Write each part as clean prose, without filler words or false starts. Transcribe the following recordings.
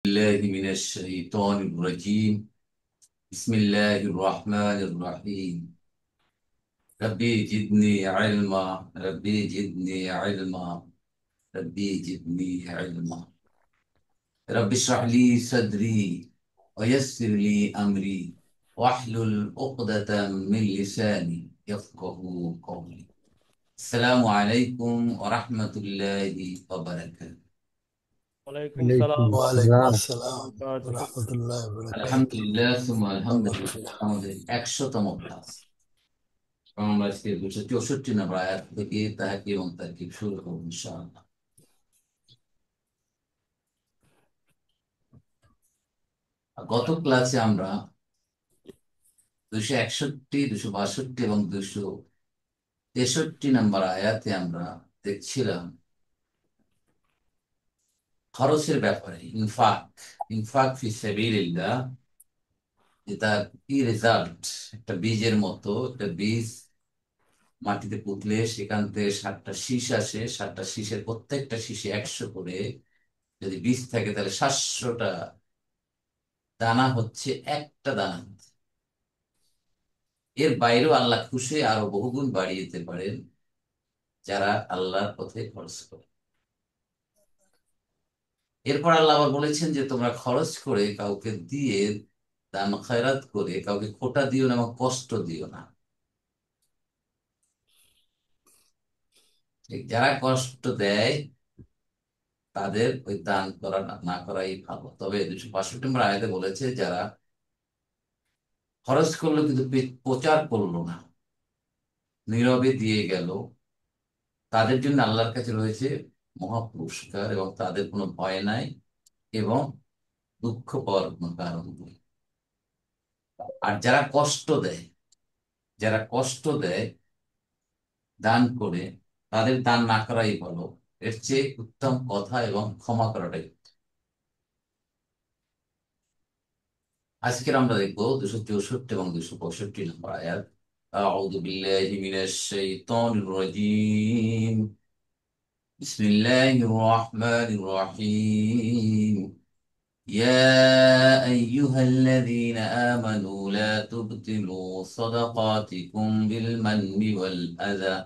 الله من الشيطان الرجيم. بسم الله الرحمن الرحيم. ربي زدني علما، ربي زدني علما، ربي زدني علما. رب اشرح لي صدري ويسر لي أمري واحلل عقدة من لساني يفقه قولي. السلام عليكم ورحمة الله وبركاته. ওয়ালাইকুম ওয়ালাইকুম সালাম ওয়ালাইকুম আসসালাম। আসসালাম বারাকাতুহু। রহমতুল্লাহ الحمد বরকাতুহু। لله ثم الحمد لله আলহামদুলিল্লাহ। আমাদের 100তম ক্লাস। আমরা আজকে 264 নম্বর আয়াত থেকে তাহাকে এবং তাকে শুরু করবো ইনশাআল্লাহ। গত ক্লাসে আমরা 261, 262 এবং 263 নম্বর আয়াতে আমরা দেখছিলাম খরচের ব্যাপারে। ইনফাক, ইনফাক ফি সাবিলিল্লাহ, যে তার কি রেজাল্ট। একটা বীজের মতো, একটা বীজ মাটিতে পুঁতলে সেখান থেকে 7টা শীষ আসে, 7টা শীষের প্রত্যেকটা শীষে 100 করে যদি বীজ থাকে তাহলে 700টা দানা হচ্ছে একটা দানা। এর বাইরেও আল্লাহ খুশি আরো বহুগুণ বাড়িয়ে দিতে পারেন যারা আল্লাহর পথে খরচ করে। এরপর আল্লাহ আবার বলেছেন যে তোমরা খরচ করে কাউকে দিয়ে, দান খয়রাত করে কাউকে খোটা দিও না এবং কষ্ট দিও না। ঠিক, যারা কষ্ট দেয় তাদের ওই দান করা না করাই ভালো। তবে 265 নম্বর আয়াতে বলেছে যারা খরচ করলো কিন্তু প্রচার করলো না, নীরবে দিয়ে গেল, তাদের জন্য আল্লাহর কাছে রয়েছে মহা পুরস্কার এবং তাদের কোনো ভয় নাই এবং দুঃখ পাওয়ার কোনো কারণ নেই। আর যারা কষ্ট দেয়, যারা কষ্ট দেয় দান করে, তাদের দান না করাই ভালো। এর চেয়ে উত্তম কথা এবং ক্ষমা করাটাই উত্তম। আজকের আমরা দেখবো 264 এবং 265 নম্বর আয়াত। أعوذ بالله من الشيطان الرجيم. بسم الله الرحمن الرحيم. يا أيها الذين آمنوا لا تبطلوا صدقاتكم بالمن والأذى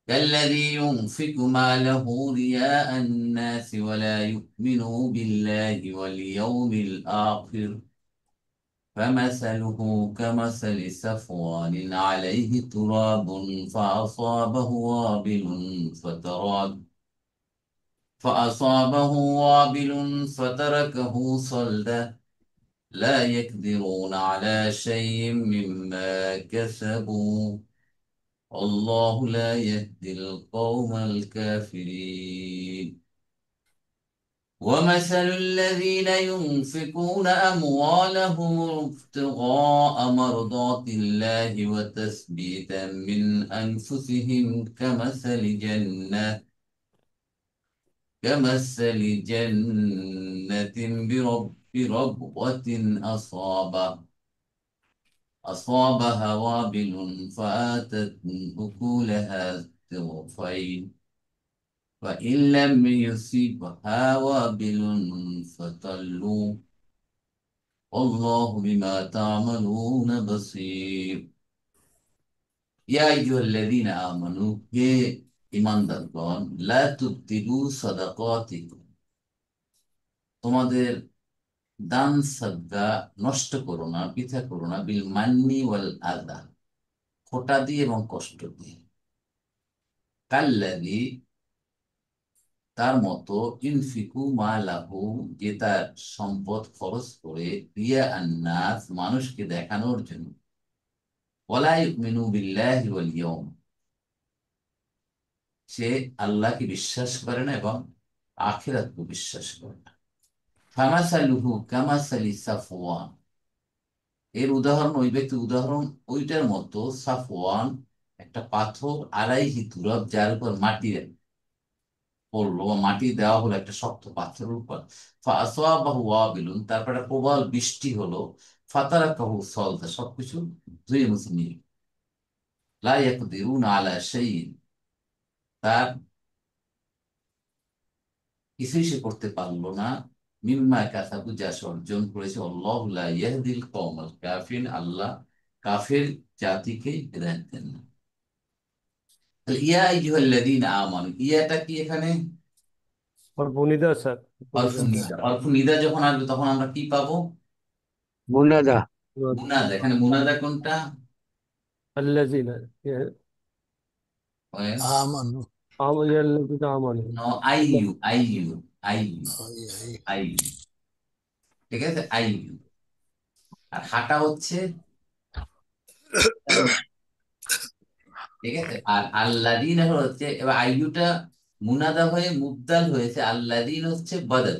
كالذي ينفق ماله رياء الناس ولا يؤمن بالله واليوم الآخر فمثله كمثل صفوان عليه تراب فأصابه وابل فتركه صلدا لا يقدرون على شيء مما كسبوا والله لا يهدي القوم الكافرين. ومثل الذين ينفقون أموالهم ابتغاء مرضات الله وتثبيتا من أنفسهم كمثل جنة بربوة أصابها وابل فآتت أكلها ضعفين وإن لم يصبها وابل فطل والله بما تعملون بصير. يا أيها الذين آمنوا হে ঈমানদারগণ, লা তুবতিলু সাদাকাতিকুম, তোমাদের দান সাদকা নষ্ট করো না, বৃথা করো না, বিল মান্নি ওয়াল আযা, খোঁটা দিয়ে এবং কষ্ট দিয়ে। কাল্লাযী, তার মতো, ইনফিকু মালাহু, যে তার সম্পদ খরচ করে, রিয়া আন্নাস, মানুষকে দেখানোর জন্য, ওয়ালা ইউমিনু বিল্লাহি ওয়াল ইয়াউম, সে আল্লাহকে বিশ্বাস করে না এবং আখিরাতকে বিশ্বাস করে না। ফামাসালুহু কামাসালি সাফওয়ান, এর উদাহরণ, ওই ব্যক্তির উদাহরণ ওইটার মতো, সাফওয়ান, একটা পাথর, আলাইহি তুরাব, যার উপর মাটি পড়লো বা মাটি দেওয়া হলো একটা শক্ত পাথরের উপর। ফাআসাবাহু ওয়াবিলুন, তারপর একটা প্রবল বৃষ্টি হলো। ফাতারাকাহু সলদা, সবকিছু ধুয়ে মুছে নিয়ে। লা ইয়াকদিরুনা আলা শাইইন, তার কিছুই সে করতে পারলো না। মিম্মা কাসাবু, যা সে অর্জন করেছে, আল্লাহু লা ইয়াহদিল কওমাল কাফিরিন, আল্লাহ কাফের জাতিকে হেদায়েত দেন না। তাহলে ইয়া আইয়ুহাল্লাযীনা আমানু, ইয়াটা কি এখানে? और बुनिदा सर, হরফু बुनिदा। নিদা। হরফু নিদা যখন আসবে তখন আমরা কি পাবো? মুনাদা। মুনাদা। এখানে মুনাদা কোনটা? الذين আমানু। يا الذين آمنوا। আইয়ু, আইয়ু, আইয়ু, আই আই। আইয়ু। ঠিক আছে, আইয়ু। আর হাটা হচ্ছে ঠিক আছে। আর আল্লাদিন হচ্ছে, এবার আইয়ুটা মুনাদা হয়ে মুবদাল হয়েছে, আল্লাদিন হচ্ছে বদল।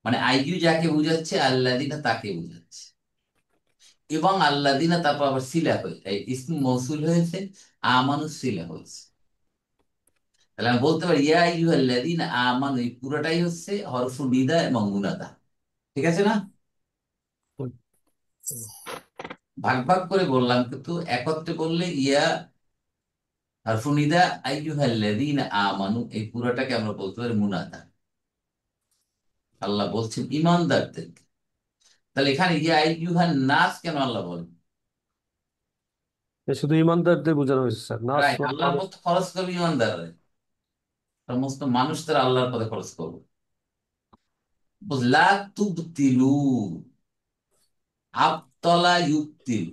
মানে আইয়ু যাকে বুঝাচ্ছে, আল্লাদিনা তাকে বুঝাচ্ছে। এবং আল্লাদিনা তারপর আবার সিলা হয়েছে, এই ইসম মৌসুল হয়েছে, আমানু সিলা হয়েছে। তাহলে আমি বলতে পারি ইয়া আইয়ুহাল্লাযীনা আমানু, এই পুরোটাই হচ্ছে হরফু নিদা এবং মুনাদা। ঠিক আছে না? ভাগ ভাগ করে বললাম, কিন্তু একত্রে বললে ইয়া হরফু নিদা, আইয়ুহাল্লাযীনা আমানু, এই পুরোটাকে আমরা বলতে পারি মুনাদা। আল্লাহ বলছেন ইমানদারদেরকে। তাহলে এখানে ইয়া আইয়ুহান নাস কেন আল্লাহ বলেন? শুধু ইমানদারদের বোঝানো হয়েছে স্যার, নাস রাইট, মানে আল্লাহর পথে খরচ করবে ইমানদার, সমস্ত মানুষ তারা আল্লাহর পথে খরচ করবে। লা তুবতিলু, আবতলা ইউবতিল,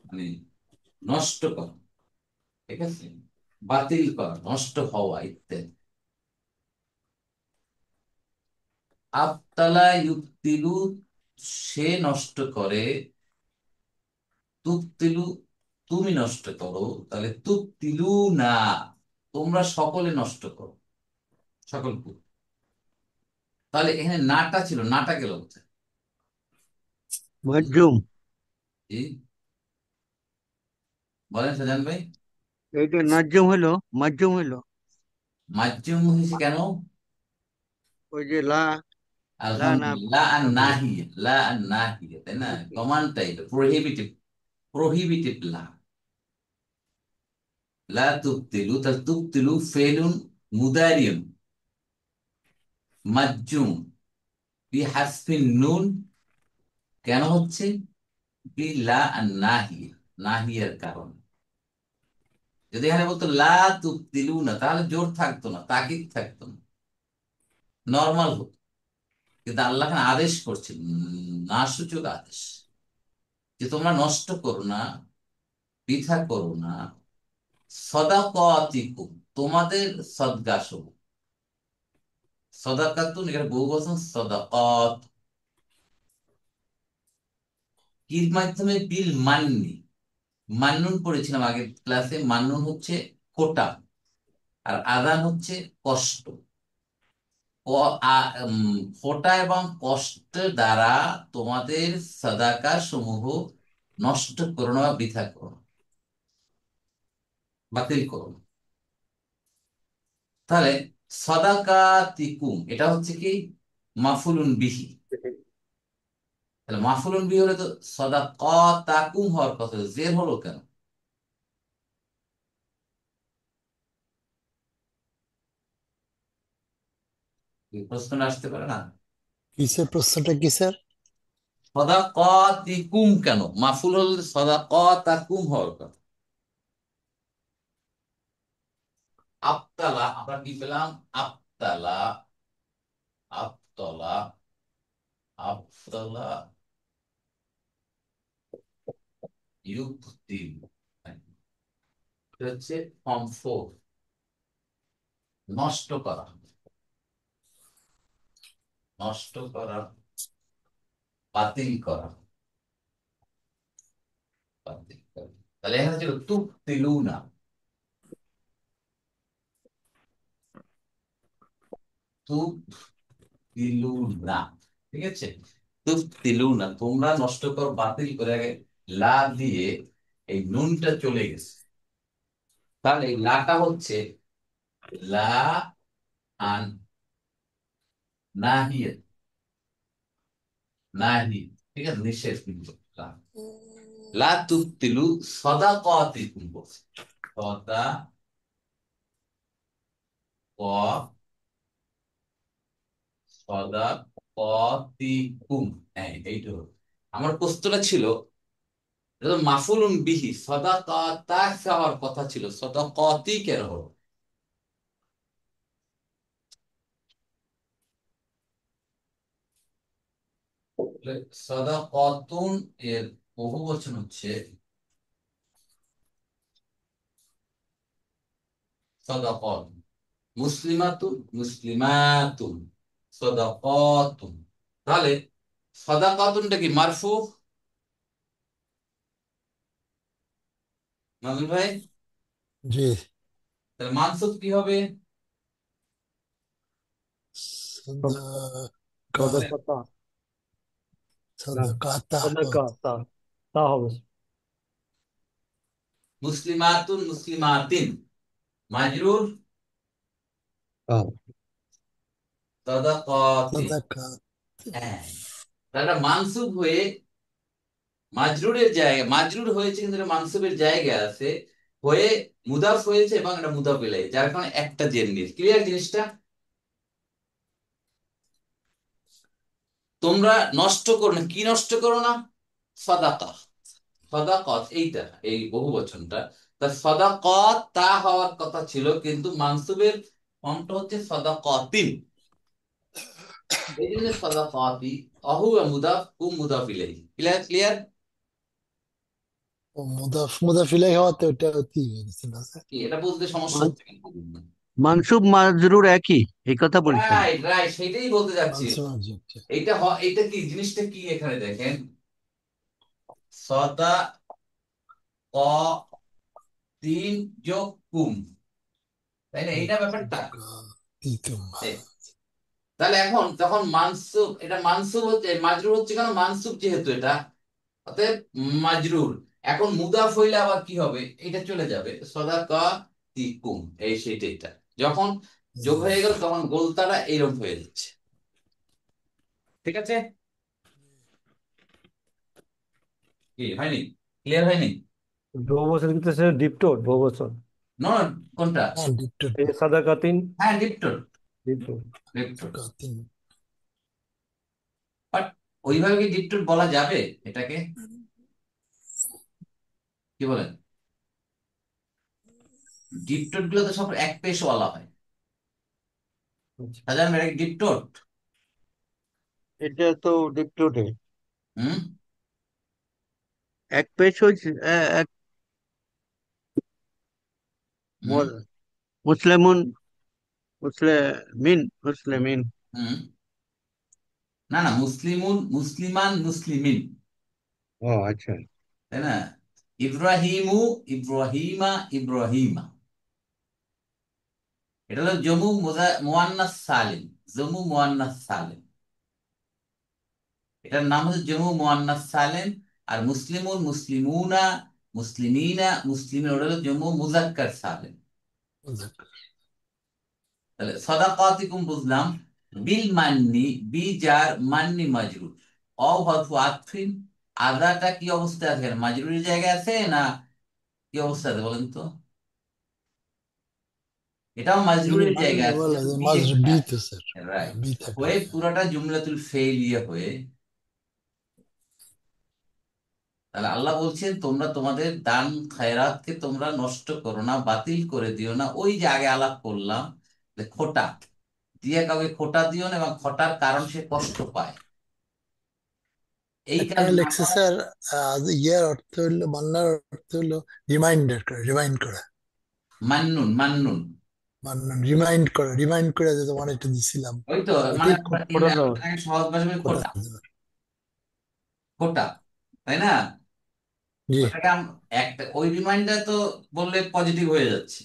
মানে নষ্ট করা। ঠিক আছে, বাতিল করা, নষ্ট হওয়া ইত্যাদি। আবতালা ইউবতিলু, সে নষ্ট করে। তুবতিলু, তুমি নষ্ট করো। তাহলে তুবতিলু না, তোমরা সকলে নষ্ট করো, সকল। তাহলে এখানে নাটা ছিল, নাটা গেল কোথায়? মাজুম। জি, বলেন সাজান ভাই। এইটা নাজ্জুম হলো, মাজুম হলো। মাজ্জুম হয়েছে কেন? ওই যে লা, লা না আলহামদুলিল্লাহ, আর তারপরে। নাহিয়া, লা আর নাহিয়া, তাই না? কমান্ড টাইপ, প্রহিবিটিভ, প্রহিবিটিভ লা। লা তুবতিলু, তাহলে তুবতিলু ফেলুন মুদারিউন মাজজুম বি হাসফিন নুন। কেন হচ্ছে? বি লা আর নাহিয়া, নাহিয়ার কারণে। যদি এখানে বলতো লা তুবতিলু না, তাহলে জোর থাকতো না, তাকিদ থাকতো না, নর্মাল হতো। কিন্তু আল্লাহ এখানে আদেশ করছেন, না সূচক আদেশ, যে তোমরা নষ্ট করো না, বৃথা করো না। সদাকাতিকুম, তোমাদের সদকা সমূহ। সদাকাতুন, এখানে বহু বচন সদাকাত। কির মাধ্যমে? বিল মান্নি। মান্নুন পড়েছিলাম আগের ক্লাসে, মান্নুন হচ্ছে কোটা, আর আদান হচ্ছে কষ্ট। খোটা এবং কষ্টের দ্বারা তোমাদের সাদাকা সমূহ নষ্ট করো না বা বৃথা করো না, বাতিল করো না। তাহলে সদাকাতিকুম এটা হচ্ছে কি? মাফুলুন বিহি। তাহলে মাফুলুন বিহি হলে তো সদাকাতাকুম হওয়ার কথা, জের হলো কেন? এই প্রশ্নটা আসতে পারে না? কিসের প্রশ্নটা কি স্যার? সদাকাতিকুম কেন মাফুল হলে সদাকাতাকুম হওয়ার কথা? আবতালা, আমরা কি পেলাম? আবতালা, আবতলা, আবতলা ইউবতিল, এটা হচ্ছে ফর্ম 4, নষ্ট করা, নষ্ট করা, বাতিল করা, বাতিল করা। তাহলে এখানে ছিল তুবতিলুনা, তুবতিলুনা। ঠিক আছে, তুবতিলুনা, তোমরা নষ্ট করো, বাতিল করে, আগে লা দিয়ে এই নুনটা চলে গেছে। তাহলে এই লাটা হচ্ছে লা আন নাহিয়া, নাহি, ঠিক আছে, নিষেধ কিন্তু লা। লা তুবতিলু সাদাকাতিকুম বলছে, সদা ক, সদা ক সাদাকাতিকুম। হ্যাঁ, এইটা হলো। আমার প্রশ্নটা ছিল, এটা তো মাফুলুন বিহি, সাদাকাতা হওয়ার কথা ছিল, সাদাকাতি কেন হলো? তাহলে সাদাকাতুন এর বহু বচন হচ্ছে সাদাকাত। মুসলিমাতুন মুসলিমাতুন, সাদাকাতুন। তাহলে সাদাকাতুনটা কি মারফু? নাজমুল ভাই, জি। তাহলে মানসুব কি হবে? সাদাকাত সদকাতা না, সাদাকাতা সদকাতা তা হবে। মুসলিমাতুন মুসলিমাতিন, মাজরুর সাদাকাতিন। সাদাকাত হ্যাঁ, তাহলে মানসুব হয়ে মাজরুরের জায়গায়, মাজরুর হয়েছে কিন্তু এটা মানসুবের জায়গায় আছে, হয়ে মুদাফ হয়েছে এবং এটা মুদাফ ইলাইহি, যার কারণে একটা জের নিয়ে। ক্লিয়ার জিনিসটা? তোমরা নষ্ট করো না, কি নষ্ট করো না? সাদাকা। সাদাকাত এইটা, এই বহু বচনটা, তা সাদাকাত তা হওয়ার কথা ছিল, কিন্তু মানসুবের ফর্মটা হচ্ছে সাদাকাতিন। এই জন্য সাদাকাতি, অহু মুদাফ ও মুদাফ ইলাইহি। Clear clear? ও মুদাফ ইলাইহি হওয়াতে ওটা অতি হয়ে গেছে না স্যার? কি এটা বুঝতে সমস্যা মান- হচ্ছে কিন্তু? মানসুব মাজরুর একই, এই কথা বলছেন? রাইট রাইট, সেটাই বলতে যাচ্ছি। মানসুব মানসুব। এইটা কি জিনিসটা কি এখানে দেখেন, সদা ক তিন যোগ কুম, তাই না? এইটা ব্যাপারটা। সাদাকাতিকুম। এই, তাহলে এখন যখন মানসুব, এটা মানসুব হচ্ছে, মাজরুর হচ্ছে কেন? মানসুব যেহেতু এটা, অতএব মাজরুর। এখন মুদাফ হইলে আবার কি হবে? এটা চলে যাবে, সদা ক তিকুম, এই সেটাইটা যখন যোগ হয়ে গেল তখন গোলতাটা এইরকম হয়ে যাচ্ছে। ঠিক আছে? কি হয়নি? ক্লিয়ার হয়নি? বহুবচন কিন্তু সে ডিপটোট বহুবচন। না, কোনটা? হ্যাঁ ডিপটোট এই সাদাকাতিন হ্যাঁ, ডিপটোট। ডিপটোট। ডিপটোট, সাদাকাতিন। বাট ওইভাবে কি ডিপটোট বলা যাবে এটাকে? কি বলেন? ডিপটোট গুলো তো সব এক পেশ ওয়ালা হয়, আচ্ছা। সাধারণ এটা ডিপটোট। এটা তো ডিপটোটে হুম এক পেজ হয়েছে, এক হুম মুসলিমুন মুসলিমিন মুসলিমিন। হুম। না না, মুসলিমুন মুসলিমান মুসলিমিন, ও আচ্ছা। তাই না? ইব্রাহিমু ইব্রাহিমা ইব্রাহিমা, এটা হলো জমু মুয়ান্নাস সালিম। জমু মুয়ান্নাস সালিম, এটার নাম হচ্ছে জমু মুয়ান্নাস সালিম। আর মুসলিমুন মুসলিমুনা মুসলিমিনা মুসলিমিন, ওটা হলো জমু মুজাক্কার সালিম। তাহলে সাদাকাতিকুম বুঝলাম। বিল মান্নি, বি জার, মান্নি মাজরুর, অ হরফু আতফিন। আদাটা কি অবস্থায় আছে? মাজরুরের জায়গায় আছে না কি অবস্থা আছে বলেন তো? এটাও মাজরুরের জায়গায় আছে, বলা যেহেতু যায় বি মাঝ এখানে বি আছে। তো স্যার। রাইট, বি থাকলে হয়ে পুরাটা জুমলাতুল ফেইলিয়া হয়ে। তাহলে আল্লাহ বলছেন তোমরা তোমাদের দান খায়রাতকে তোমরা নষ্ট করো না, বাতিল করে দিও না। ওই যে আগে আলাপ করলাম যে খোটা দিয়ে কাউকে খোটা দিও না, এবং খোটার কারণ সে কষ্ট পায়, এই কাজ এখানে না লেখছে করা। স্যার ইয়ার অর্থ হইলো, মান্নার অর্থ হইলো রিমাইন্ডার করা, রিমাইন্ড করা, মান্নুন মান্নুন, রিমাইন্ড করে যে তোমার এটা দিছিলাম, ওই তো, মানে ওইটাই আমরা ওটা তো এটাকে সহজ ভাষায় বলি কথা খোটা। বলতে পারে। খোটা, তাই না? জি। ওটাকে একটা ওই রিমাইন্ডার তো বললে পজিটিভ হয়ে যাচ্ছে,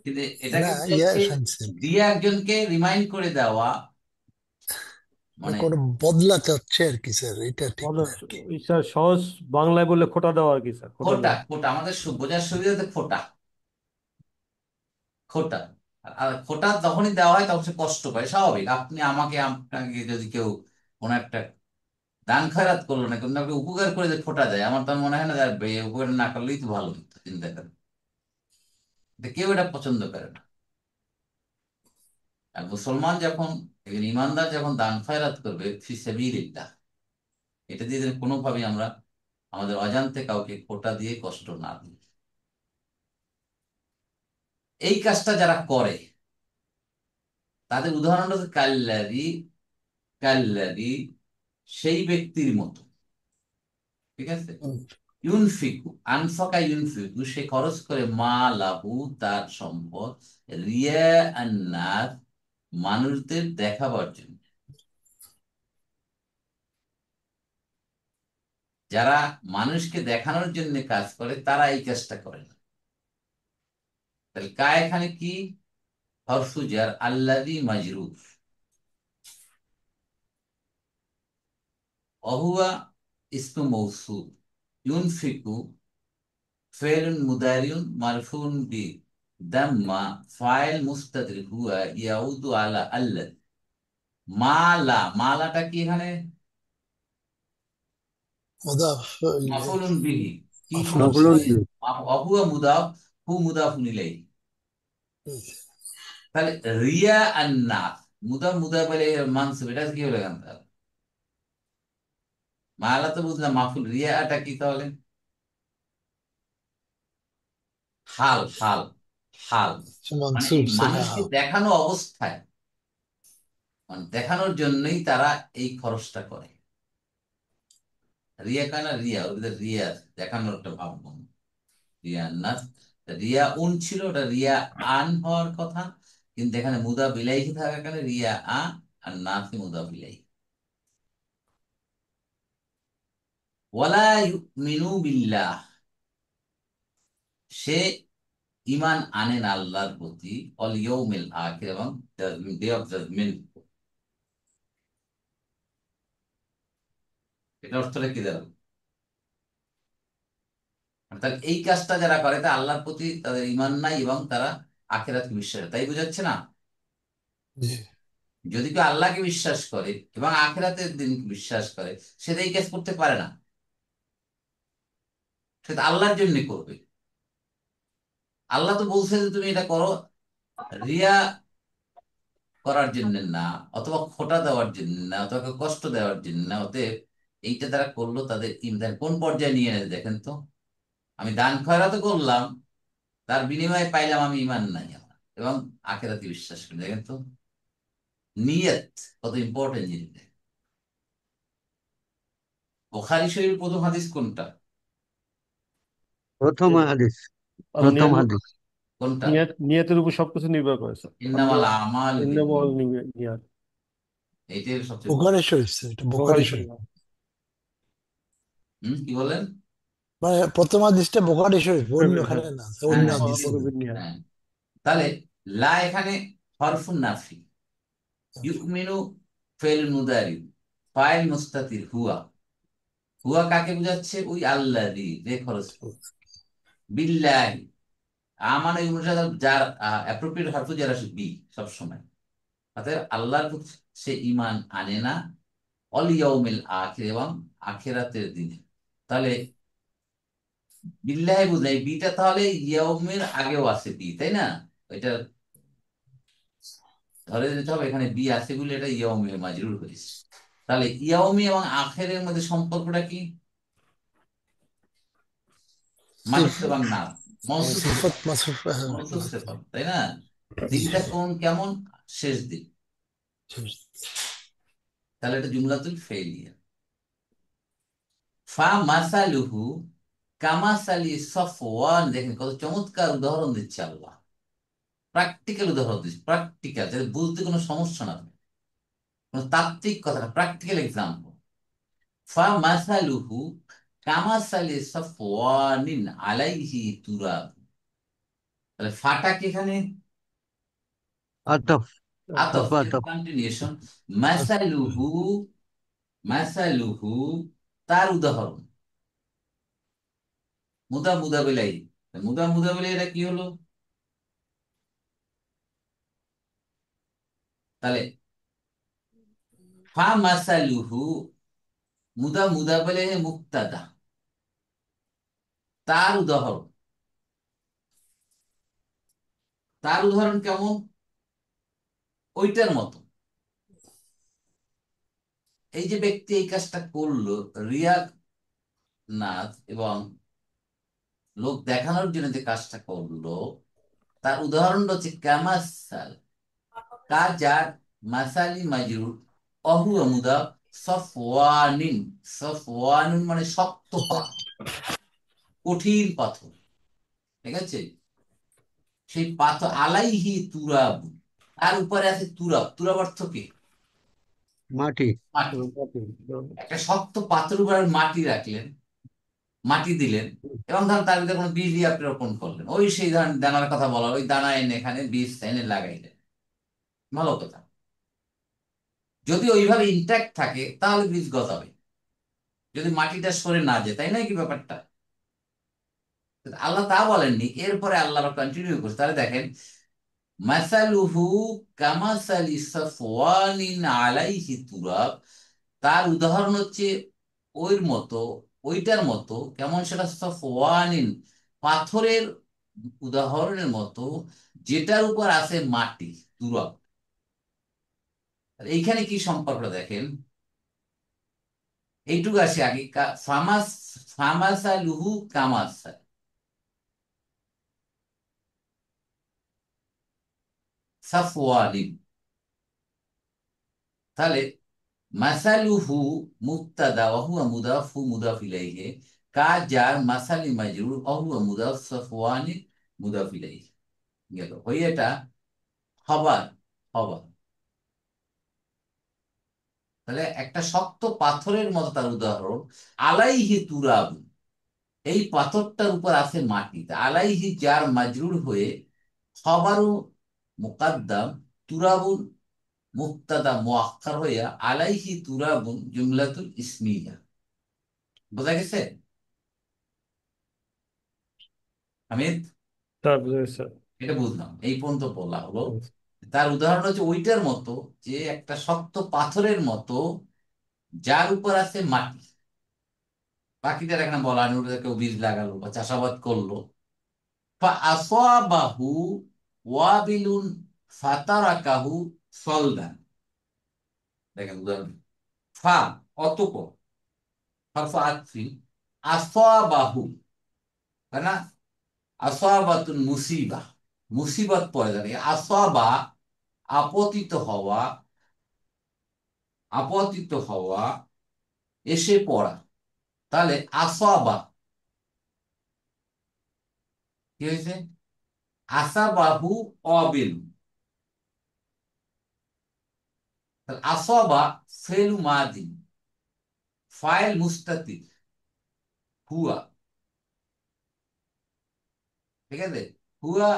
কিন্তু এটাকে না ইয়া বলছে শুনছেন, দিয়ে একজনকে রিমাইন্ড করে দেওয়া, মানে কোনো বদলা চাচ্ছে আর কি স্যার, এটা ঠিক বলো, না আর কি। স্যার সহজ বাংলায় বললে খোটা দেওয়া আর কি স্যার, খোটা খোটা। দেওয়া। খোটা আমাদের বোঝার সুবিধাতে খোটা। খোটা, আর খোটা যখনই দেওয়া হয় তখন সে কষ্ট পায়, স্বাভাবিক। আপনি আমাকে, আপনাকে যদি কেউ কোনো একটা দান খয়রাত করলো না, কিন্তু আপনি উপকার করে যে খোটা দেয়, আমার তো মনে হয় না যে উপকার না করলেই তো ভালো হতো, চিন্তা করেন। কেউ এটা পছন্দ করে না। আর মুসলমান যখন, একজন ইমানদার যখন দান খয়রাত করবে ফি সাবিলিল্লাহ, এটা দিয়ে যেন কোনোভাবেই আমরা আমাদের অজান্তে কাউকে খোটা দিয়ে কষ্ট না দিই। এই কাজটা যারা করে তাদের উদাহরণটা হচ্ছে কাল্লাদি, কাল্লাদি সেই ব্যক্তির মতো, ঠিক আছে। ইউনফিকু, আনফাকা ইউনফিকু, সে খরচ করে মা লাহু, তার সম্পদ, রিয়া আন্নাস, মানুষদের দেখাবার জন্য। যারা মানুষকে দেখানোর জন্য কাজ করে তারা এই কাজটা করে না। তাহলে কা এখানে কি? হরফু জার, আল্লাযী মাজরুর, অহুয়া ইসমু মৌসুল, ইউনফিকু ফেলুন মুদারিউন মারফুন বি দাম্মা, ফাইল মুস্তাতির হুয়া ইয়াউদু আলা আল্লাযী। মালা, মালাটা কি এখানে? مضاف إليه মাফউলুন বিহি। কি مفعول মুদাফ মফলুন به ইলাইহি? অহুয়া মুদাফ, হু মুদাফুন ইলাইহি। তাহলে রিয়া আন-নাস, মুদাফ মুদাফ ইলাইহি মানসুব, এটা কি হলো এখানে? মালা তো বুঝলাম, মাফুল, রিয়াটা কি তাহলে? হাল, হাল, হাল। شو মানে এই منصوب মানুষকে صفة দেখানো অবস্থায়, মানে দেখানোর জন্যই তারা এই খরচটা করে। রিয়া কানা, রিয়া, ওর ভিতরে রিয়া আছে, দেখানোর একটা ভাব। রিয়া নাস, রিয়া উন ছিল, ওটা রিয়া আন হওয়ার কথা, কিন্তু এখানে মুদা বিলাইহি থাকার কারণে রিয়া আ, আর নাসি মুদা বিলাই। ওয়ালা ইউমিনু বিল্লাহ, সে ইমান আনে না আল্লাহর প্রতি, অল ইয়াউমিল আখির, এবং ডে অফ জাজমেন্ট। এটা অর্থটা কি দাঁড়াবে? অর্থাৎ এই কাজটা যারা করে তা আল্লাহর প্রতি তাদের ইমান নাই এবং তারা আখিরাতকে বিশ্বাস করে। তাই বোঝাচ্ছে না? জি যদি কেউ আল্লাহকে বিশ্বাস করে এবং আখিরাতের দিনকে বিশ্বাস করে, সে তো এই কাজ করতে পারে না, সে তো আল্লাহর জন্য করবে। আল্লাহ তো বলছে যে তুমি এটা করো রিয়া করার জন্য না, অথবা খোটা দেওয়ার জন্য না, অথবা কাউকে কষ্ট দেওয়ার জন্য না। অতএব এইটা তারা করলো তাদের ইমান কোন পর্যায়ে নিয়ে এনে দেখেন তো। আমি দান খয়রাত করলাম, তার বিনিময়ে পাইলাম আমি ইমান নাই আমার, এবং আখিরাতে বিশ্বাস করি। দেখেন তো নিয়ত কত ইম্পর্টেন্ট জিনিস। বুখারী শরীফের প্রথম হাদিস কোনটা? প্রথম হাদিস, আর প্রথম নিয়ত, হাদিস। কোনটা? নিয়তের উপর সবকিছু নির্ভর করে স্যার। আপনি ইন্নামাল আমাল ইন্নামাল বিন্নিয়াত, নিয়ত, এইটাই সবচেয়ে বড়। বুখারী শরীফ স্যার, এটা বুখারী বোখারি শরীফ। শরীফ। কি বলেন? মানে প্রথম হাদিসটা বুখারী শরীফ, হ্যাঁ, অন্যখানে না, হ্যাঁ অন্য হ্যাঁ, হাদিসে ইন্নামাল না। নিয়ত। হ্যাঁ। তাহলে লা এখানে হরফুন নাফি, ইউমিনু ফেল মুদারি, ফাইল মুস্তাতির হুয়া, হুয়া কাকে বোঝাচ্ছে? ওই আল্লাযী, যে খরচ করবে, বিল্লাহি, আমার এই অনুসারে যার অ্যাপ্রোপ্রিয়েট হরফ যারা আসে বি সবসময়, অর্থাৎ আল্লাহর প্রতি সে ইমান আনে না, অল ইয়াউমিল আখির, এবং আখিরাতের দিনে। তাহলে বিল্লাহি বুঝলাই, বিটা তাহলে ইয়াউমের আগেও আছে বি, তাই না? এটা ধরে নিতে হবে এখানে বি আছে বলে এটা ইয়াউমি মাজরুর হয়েছে। তাহলে ইয়াউমি এবং আখেরের মধ্যে সম্পর্কটা কি? মানসুব এবং না, মওসুফ সিফাত সিফাত, মাসুফ মওসুফ সিফাত, তাই না? দিনটা কোন কেমন? শেষ দিন। তাহলে এটা জুমলাতুল ফেইলিয়া। ফা মাসালুহু কামাসালি সফওয়ান, দেখেন কত চমৎকার উদাহরণ দিচ্ছে আল্লাহ, প্র্যাকটিক্যাল উদাহরণ দিচ্ছে, প্র্যাকটিক্যাল, যাতে বুঝতে কোনো সমস্যা না থাকে, কোনো তাত্ত্বিক কথা না, প্র্যাকটিক্যাল এক্সাম্পল। ফা মাসালুহু কামাসালি সফওয়ানিন আলাইহি তুরাব। তাহলে ফাটা কি এখানে? আতফ, আতফ, অল্প আতফ। কন্টিনিউশন। মাসালুহু, মাসালুহু তার উদাহরণ, মুদা মুদা বেলাই, মুদা মুদা বেলাই, এটা কি হলো? তাহলে ফা মাসালুহু, মুদা মুদা বেলাই মুক্তাদা, তার উদাহরণ, তার উদাহরণ কেমন? ওইটার মতো। এই যে ব্যক্তি এই কাজটা করলো রিয়া নাথ এবং লোক দেখানোর জন্য যে কাজটা করলো, তার উদাহরণটা হচ্ছে কামাসাল, কাজ যার মাসালি মাজরুর, অহুয়া মুদাফ, সফওয়ানিন। সফওয়ানুন মানে শক্ত পাথর, কঠিন পাথর, ঠিক আছে? সেই পাথর আলাইহি তুরাব, তার উপরে আছে তুরাব। তুরাব অর্থ কি? মাটি। মাটি। একটা শক্ত পাথর উপর মাটি রাখলেন, মাটি দিলেন, এবং ধরেন তার ভিতরে কোনো বীজ দিয়ে আপনি রোপণ করলেন। ওই সেই ধরেন দানার কথা বলা, ওই দানা এনে এখানে বীজ এনে লাগাইলেন, ভালো কথা। যদি ওইভাবে ইনট্যাক্ট থাকে তাহলে বীজ গজাবে, যদি মাটিটা সরে না যায়, তাই নয় কি ব্যাপারটা? আল্লাহ তা বলেননি, এরপরে আল্লাহ কন্টিনিউ করছে। তাহলে দেখেন, মাসালুহু কামাসালি সাফওয়ানিন আলাইহি তুরাব, তার উদাহরণ হচ্ছে ওইর মতো, ওইটার মতো। কেমন সেটা? সাফওয়ানিন, পাথরের উদাহরণের মতো, যেটার উপর আছে মাটি, তুরাব। আর এইখানে কি সম্পর্কটা দেখেন, এইটুকু আসে আগে। ফামাস, ফামাসালুহু কামাসা, সাফওয়ানিন। তাহলে মাসালুহু মুবতাদা ওয়া হুয়া মুদাফু মুদাফ ইলাইহি, কাজ যার মাসালি মাজরুর ওয়া হুয়া মুদাফ সাফওয়ানি মুদাফ ইলাইহি। গেল হই এটা খবর। খবর, তাহলে একটা শক্ত পাথরের মতো তার উদাহরণ। আলাইহি তুরাব, এই পাথরটার উপর আছে মাটি। তা আলাইহি যার মাজরুর হয়ে, খবরু মুকাদ্দাম, তুরাবুন মুবতাদা মুআক্কার হইয়া, আলাইহি তুরাবুন জুমলাতুল ইসমিয়া। বোঝা গেছে হামিদ? স্যার বুঝে গেছে স্যার। এটা বুঝলাম, এই পর্যন্ত বলা হলো। তার উদাহরণ হচ্ছে ওইটার মতো, যে একটা শক্ত পাথরের মতো, যার উপর আছে মাটি। বাকিটার এখানে বলা নেই, ওটা কেউ বীজ লাগালো বা চাষাবাদ করলো। ফাআসাবাহু ওয়াবিলুন ফাতারাকাহু সলদান। দেখেন উদাহরণ, ফা অতঃপর, হরফ আতফি, আসাবাহু, তাই না? আসাবাতুন মুসিবা, মুসিবত পড়ে দাঁড়িয়ে, আসাবা আপতিত হওয়া, আপতিত হওয়া, এসে পড়া। তাহলে আসাবা কি হয়েছে? আসাবাহু অবিল। তাহলে আসাবা ফেলু মাদি, ফাইল মুস্তাতির, হুয়া, ঠিক আছে? হুয়া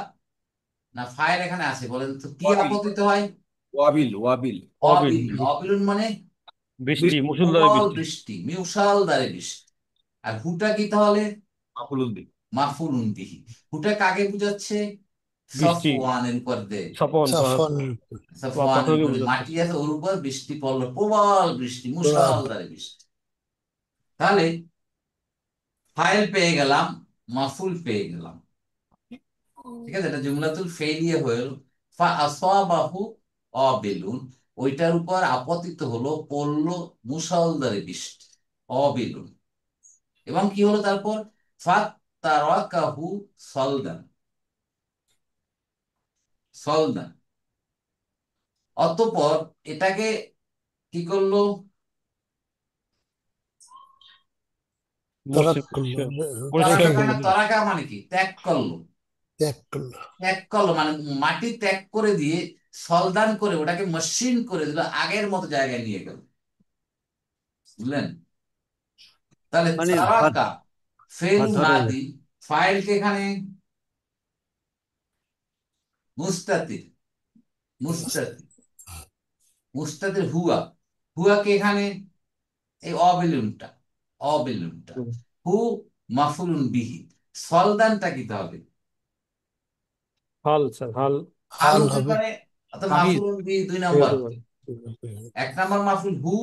না ফাইল এখানে আছে, বলেন তো কি ওয়াবিল আপতিত হয়? ওয়াবিল ওয়াবিল অবিল, অবিল। অবিলুন মানে বৃষ্টি, মুষলধারে প্রবল বৃষ্টি। বৃষ্টি, মিউসালধারে বৃষ্টি। আর হুটা কি তাহলে? মাফুলুদ্দিন মাফুলুন বিহি। হুটা কাকে বুঝাচ্ছে? বৃষ্টি, সফওয়ানের উপর দে, স্বপন, সাফন সফওয়ানের পাথরকে উপর বোঝাচ্ছে। মাটি আছে, ওর উপর বৃষ্টি পড়লো, প্রবল বৃষ্টি, তুরাব মুষলধারে বৃষ্টি। তাহলে ফাইল পেয়ে গেলাম, মাফুল পেয়ে গেলাম, ঠিক আছে? এটা জুমলাতুল ফেলিয়ে হলো। ফা আসাবাহু অবিলুন, ওইটার উপর আপতিত হলো, পড়লো মুষলধারে বৃষ্টি, অবিলুন। এবং কি হলো তারপর? ফাত্তারাকাহু সলদান, সলদান। অতঃপর এটাকে কি করলো? তারাক মুসিব করলো, পরিষ্কার তারাকা, রেখে কারণ করলো। দিল, তারাকা মানে কি? ত্যাগ করলো। ত্যাগ করলো। ত্যাগ করলো মানে মাটি ত্যাগ করে দিয়ে, সলদান করে ওটাকে মসৃণ করে দিল, আগের মতো জায়গায় নিয়ে গেল। বুঝলেন? তাহলে মানে তারাকা ফেলু পাথরের। মাদি, ফাইলকে এখানে মুস্তাতির, মুস্তাতির, মুস্তাতির হুয়া, হুয়াকে এখানে এই অবেলুনটা, অবেলুনটা, হু মাফুলুন বিহি। সলদানটা কি হবে? হাল স্যার, হাল। হাল হাল হতে হবে। পারে, অর্থাৎ তামিজ মাফুলুন বিহি দুই ঠিক নম্বর আছে হতে। ভাই। এক নাম্বার মাফুল হু,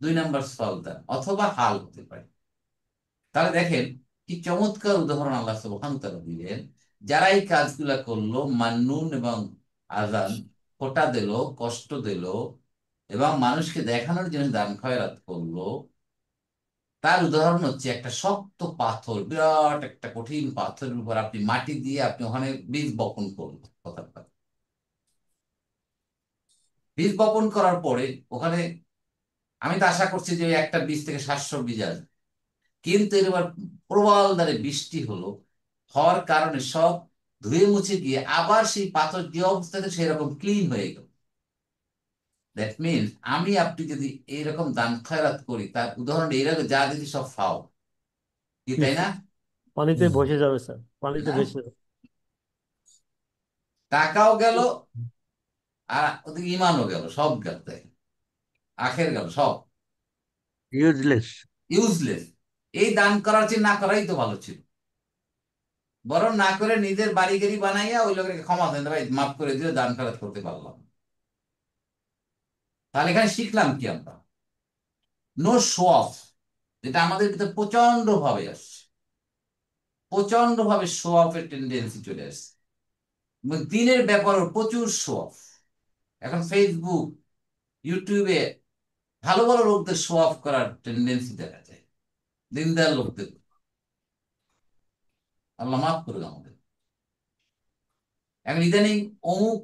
দুই নাম্বার সলদান, অথবা হাল হতে পারে। তাহলে দেখেন কি চমৎকার উদাহরণ আল্লাহ সুবহানাহু ওয়া তাআলা দিলেন। যারা এই কাজগুলা করলো, মান্নুন এবং আযান, খোঁটা দিল, কষ্ট দিল এবং মানুষকে দেখানোর জন্য দান খয়রাত করলো, তার উদাহরণ হচ্ছে একটা শক্ত পাথর, বিরাট একটা কঠিন পাথরের উপর আপনি মাটি দিয়ে আপনি ওখানে বীজ বপন করলেন। কথার কথা, বীজ বপন করার পরে ওখানে আমি তো আশা করছি যে ওই একটা বীজ থেকে 700 বীজ আসবে, কিন্তু এবার প্রবল ধারে বৃষ্টি হলো, হওয়ার কারণে সব ধুয়ে মুছে গিয়ে আবার সেই পাথর যে অবস্থাতে সেরকম ক্লিন হয়ে গেল। দ্যাট মিনস আমি আপনি যদি এইরকম দান খয়রাত করি, তার উদাহরণ এইরকম, যা যদি সব ফাও, কি জি তাই না? স্যার, পানিতে ভেসে যাবে স্যার, পানিতে হ্যাঁ, ভেসে যাবে। টাকাও গেল আর ওদিকে ইমানও গেল, সব গেল, দেখেন আখের গেল সব, ইউজলেস। ইউজলেস। এই দান করার চেয়ে না করাই তো ভালো ছিল, বরং না করে নিজের বাড়ি গাড়ি বানাইয়া ওই লোকের ক্ষমা দেন, ভাই মাফ করে দিও, দান খরচ করতে পারলাম। তাহলে এখানে শিখলাম কি আমরা? নো শো অফ, যেটা আমাদের ভিতরে প্রচন্ড ভাবে আসছে, প্রচন্ড ভাবে শো অফের টেন্ডেন্সি চলে আসছে, এবং দিনের ব্যাপারও প্রচুর শো অফ। এখন ফেসবুক, ইউটিউবে ভালো ভালো লোকদের শো অফ করার টেন্ডেন্সি দেখা যায়, দিনদার লোকদের। আল্লাহ মাফ করুন আমাদের। এখন ইদানিং অমুক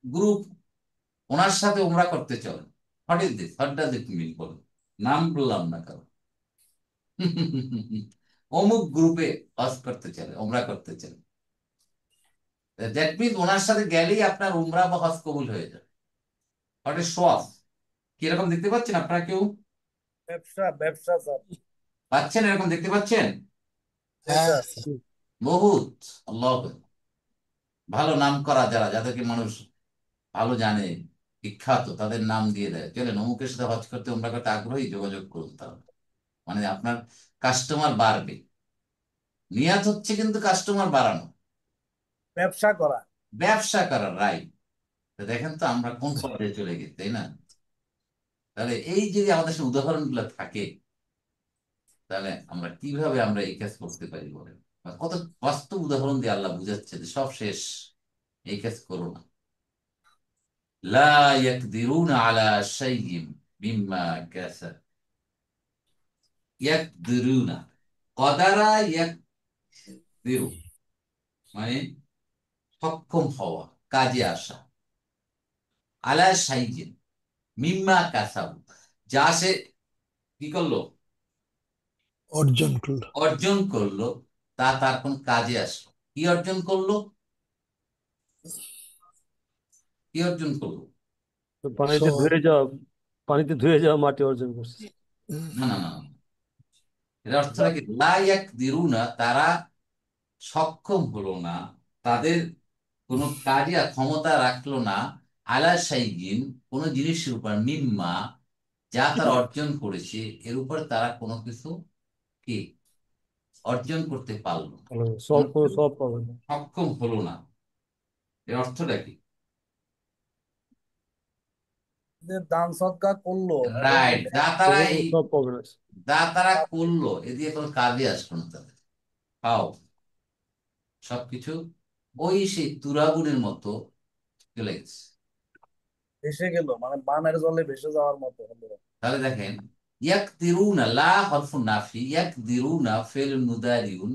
গ্রুপ, ওনার সাথে উমরা করতে চলেন। What is this, what does it mean? বলুন, নাম বললাম না কারণ। অমুক গ্রুপে হজ করতে চলে, উমরা করতে চলে, দ্যাট মিনস ওনার সাথে গেলেই আপনার উমরা বা হজ কবুল হয়ে যাবে। What is show off? কিরকম দেখতে পাচ্ছেন আপনারা কেউ? ব্যবসা ব্যবসা স্যার। পাচ্ছেন, এরকম দেখতে পাচ্ছেন জি হ্যাঁ স্যার। স্যার। জি। বহুত। আল্লাহ, ভালো নাম করা যারা, যাদেরকে মানুষ ভালো জানে, বিখ্যাত, তাদের নাম দিয়ে দেয়, চলেন অমুকের সাথে হজ করতে উমরা করতে আগ্রহী, যোগাযোগ করুন। তাহলে মানে আপনার কাস্টমার বাড়বে। নিয়াত হচ্ছে কিন্তু কাস্টমার বাড়ানো, ব্যবসা করা। ব্যবসা করার, রাইট। দেখেন তো আমরা কোন পর্যায়ে চলে গেছি, তাই না? তাহলে এই যদি আমাদের সাথে উদাহরণগুলো থাকে, তাহলে আমরা কিভাবে আমরা এই কাজ করতে পারি বলেন? কত বাস্তব উদাহরণ দিয়ে আল্লাহ বুঝাচ্ছে যে সব শেষ, এই কাজ করো না। লা ইয়াকদিরুনা আলা শাইইন মিম্মা কাসাব। ইয়াকদিরুনা, কদারা ইয়াকদিরু মানে সক্ষম হওয়া, কাজে আসা, আলা শাইইন মিম্মা কাসাবু, যা সে কি করলো, অর্জন করলো। অর্জন করলো, তা তার কোন কাজে আসলো। কি অর্জন করলো? কি অর্জন করলো? তো পানিতে সব। ধুয়ে যাওয়া, পানিতে ধুয়ে যাওয়া মাটি অর্জন করছে। না না না না। এর অর্থটা কি? লাইয়াক দিরুনা, তারা সক্ষম হলো না, তাদের কোনো কাজে ক্ষমতা রাখলো না, আলা শাইইন, কোনো জিনিসের উপর, মিম্মা, যা তারা অর্জন করেছে, এর উপর তারা কোনো কিছু কি অর্জন করতে পারলো না, সব কোনো কোনো কিছু সব পাবে না। সক্ষম হলো না। এর অর্থটা কি? যে দান সদকা করলো এবং রাইট, এটা যা তারা সেগুলো এই, সব পাবে না। যা তারা করলো, এ দিয়ে কোনো কাজে আসলো না তাদের। পাও সবকিছু ওই সেই তুরাগুনের মতো চলে গেছে। ভেসে গেল, মানে বানের জলে ভেসে যাওয়ার মতো হলো। তাহলে দেখেন, ইয়াকদিরুনা, লা হরফুন নাফি, ইয়াকদিরুনা ফেল মুদারিউন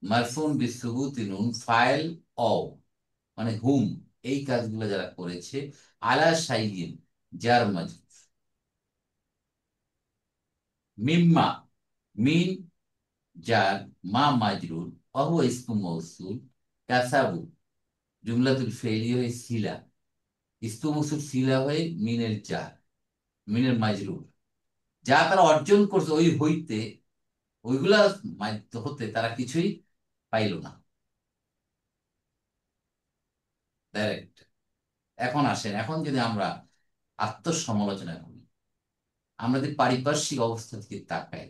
মারফুন বিসুবুতি নুন, ফাইল অ, মানে হুম, এই কাজগুলো যারা করেছে, আলা শাইইন, যার মজরুর, মিম্মা, মিন যার, মা মাজরুর, অহু ইসমু মৌসুল, কাসাবু জুমলাতুল ফেইলি হয়ে সিলা, ইসমু মৌসুল সিলা হয়ে মিনের যার, মিনের মাজরুর, যা তারা অর্জন করছে ওই হইতে, ওইগুলা হতে তারা কিছুই পাইল না। ডাইরেক্ট। এখন আসেন, এখন যদি আমরা আত্মসমালোচনা করি, আমরা যদি পারিপার্শ্বিক অবস্থা থেকে তাকাই,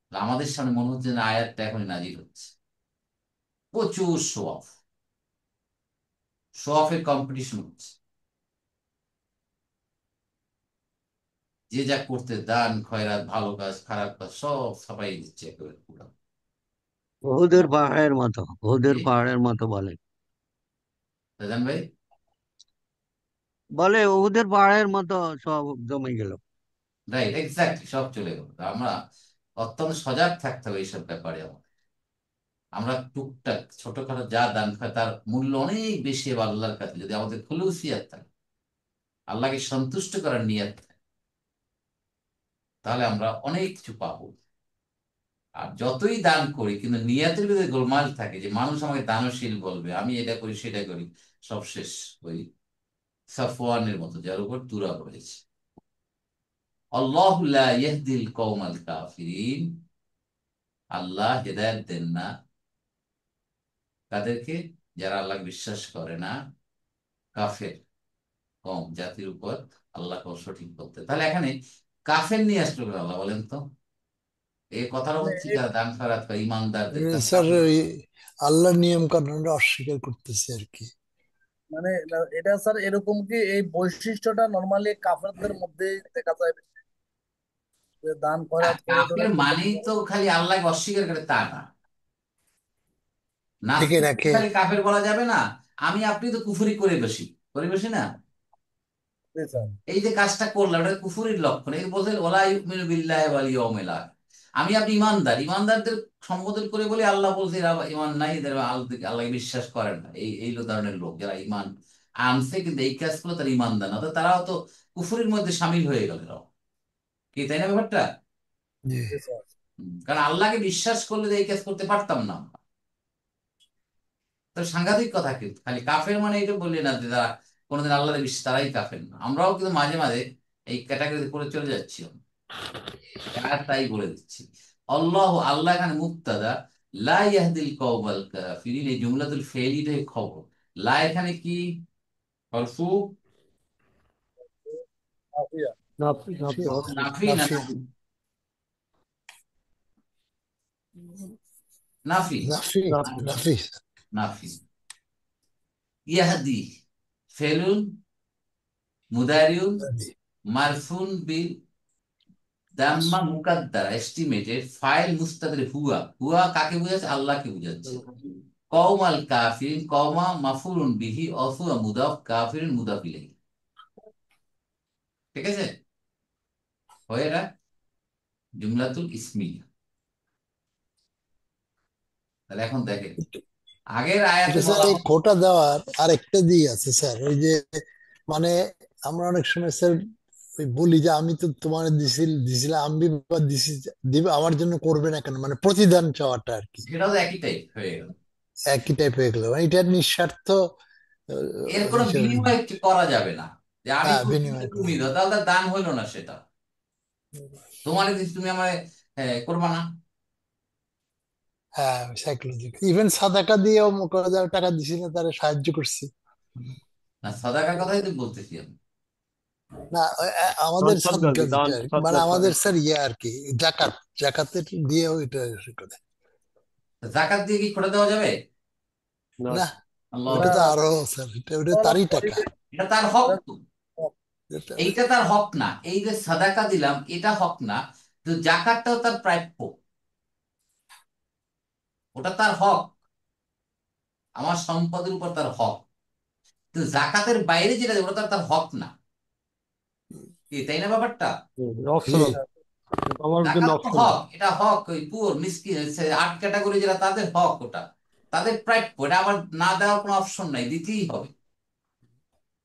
তাহলে আমাদের সামনে মনে হচ্ছে যে আয়াতটা এখনই নাজিল হচ্ছে। প্রচুর শো অফ, শো অফের কম্পিটিশন হচ্ছে, যে যা করতে, দান খয়রাত, ভালো কাজ খারাপ কাজ সব সবাই দিচ্ছে একেবারে পুরো। ওহুদের পাহাড়ের মতো, ওহুদের জি, পাহাড়ের মতো বলে। রাজান ভাই? বলে ওদের পাহাড়ের মতো সব জমে গেল। রাইট, এক্স্যাক্টলি, সব চলে গেল। আমরা অত্যন্ত সজাগ থাকতে হবে এইসব ব্যাপারে। আমরা টুকটাক ছোটখাটো যা দান খাই তার মূল্য অনেক বেশি হবে আল্লাহর কাছে, যদি আমাদের খুলুসিয়াত থাকে, আল্লাহকে সন্তুষ্ট করার নিয়ত থাকে, তাহলে আমরা অনেক কিছু পাবো। আর যতই দান করি কিন্তু নিয়তের ভিতরে গোলমাল থাকে, যে মানুষ আমাকে দানশীল বলবে, আমি এটা করি সেটা করি, সব শেষ। ওই সাফওয়ানের মতো যার উপর তুরা রয়েছে। আল্লাহু লা ইয়াহদিল কওমাল কাফিরিন, আল্লাহ হেদায়েত দেন না তাদেরকে যারা আল্লাহ বিশ্বাস করে না, কাফের কম জাতির উপর আল্লাহকে সঠিক করতে। তাহলে এখানে কাফের নিয়ে আসলো কেন আল্লাহ, বলেন তো? এই কথাটা মানে হচ্ছে যারা দান খয়রাত করে ইমানদারদের, কারণ স্যার ওই আল্লাহর নিয়ম কানুনটা অস্বীকার করতেছে আর কি। মানে এটা স্যার এরকম কি এই বৈশিষ্ট্যটা নর্মালি কাফেরদের মধ্যে দেখা যায় বেশি? যে দান খয়রাত করে টোরে কাফের কিন্তু মানেই তো খালি আল্লাহকে অস্বীকার করে তা না। থেকে নাস্তিক রাখে। খালি কাফের বলা যাবে না। আমি আপনি তো কুফরি করে বসি না। জি স্যার। এই যে কাজটা করলাম এটা কুফুরির লক্ষণ। এই বলছে ওলা ইউমিনু বিল্লাহি ওয়াল ইয়াউমিল আখির। আমি আপনি ইমানদার, ইমানদারদের সম্বোধন করে বলে আল্লাহ বলছে এরা ইমান নাই, এদের আল্লাহকে বিশ্বাস করেন না। এই ধরনের লোক যারা ইমান আনছে কিন্তু এই কাজ করলো তারা ইমানদার না, তো তারাও তো কুফুরির মধ্যে সামিল হয়ে গেল এরাও। কি তাই না ব্যাপারটা? জি। জি স্যার। কারণ আল্লাহকে বিশ্বাস করলে তো এই কাজ করতে পারতাম না। তো সাংঘাতিক কথা, কিন্তু খালি কাফের মানে এটা বললি না যে তারা কোনোদিন আল্লাহর বিশ্বাস, তারাই কাফের না। আমরাও কিন্তু মাঝে মাঝে এই ক্যাটাগরিতে পড়ে চলে যাচ্ছি। আর তাই বলে দিচ্ছি, আল্লাহ, আল্লাহ এখানে মুক্তাদা, লা ইয়াহদিল কওমাল কাফিরিন, এই জুমলাতুল ফেইলিটাই খবর। লা এখানে কি হরফু আফিয়া। নাফি নাফি নাফি না নাফি। নাফি? নাফি, নাফি। নাফি নাফি। নাফি। ইয়াহদি ফেলুন মুদারিউন মারফুন বিল দাম্মা মুকাদ্দারা এস্টিমেটেড, ফাইল মুস্তাতির হুয়া, হুয়া কাকে বোঝাচ্ছে? আল্লাহকে বোঝাচ্ছে। কওমাল কাফিরিন, কওমা মাফুলুন বিহি, অথবা মুদাফ, কাফিরিন মুদাফ ইলাইহি। ঠিক আছে, হয় এটা জুমলাতুল ইসমিয়া। তাহলে এখন দেখেন, আগের আয়াতে এটা স্যার বলা এই হলো, খোটা দেওয়ার আরেকটা দিক আছে স্যার, ওই যে মানে আমরা অনেক সময় স্যার ওই বলি যে আমি তো তোমার দিছিলাম, আমি বা দিছি, দিবে আমার জন্য করবে না কেন, মানে প্রতিদান চাওয়াটা আর কি সেটাও তো একই টাইপ হয়ে গেল। একই টাইপ হয়ে গেল, মানে এটা নিঃস্বার্থ এর কোনো হিসেবে। বিনিময় করা যাবে না, যে আমি হ্যাঁ, করছি বিনিময় তুমি করা দাও, যায়। তাহলে তার দান হইলো না সেটা। তোমার দিচ্ছি, তুমি আমার করবা না। হ্যাঁ, সাইকোলজিক্যাল ইভেন সাদাকা দিয়েও করা যায়, টাকা দিছি না তারা সাহায্য করছি। না, সাদাকার কথাই তো বলতেছি আমি। না দান আমাদের সদকা আর সদকা কি, দান যেটা আর কি, মানে সদকা আমাদের স্যার ইয়ে আর কি, জাকাত, জাকাতের দিয়েও এটা করে। জাকাত দিয়ে কি করে দেওয়া যাবে? না। না, আল্লাহ, এটা ওটা তো আরো স্যার, ওটা হলো তারই টাকা। পরিবেশ। এটা তার হক তো। এটা- এইটা তার হক না, এই যে সাদাকা দিলাম এটা হক না, তো জাকাতটাও তার প্রাপ্য, ওটা তার হক, আমার সম্পদের উপর তার হক। তো জাকাতের বাইরে যেটা দেবে ওটা তার হক না। কি তাই না ব্যাপারটা? জি। অপশনাল, আমার জন্য জাকাত তো অপশনাল। হক, এটা হক, ওই পুয়ার মিসকিন, আট ক্যাটাগরি যারা তাদের হক ওটা, তাদের প্রাপ্য, এটা আমার না দেওয়ার কোনো অপশন নাই, দিতেই হবে,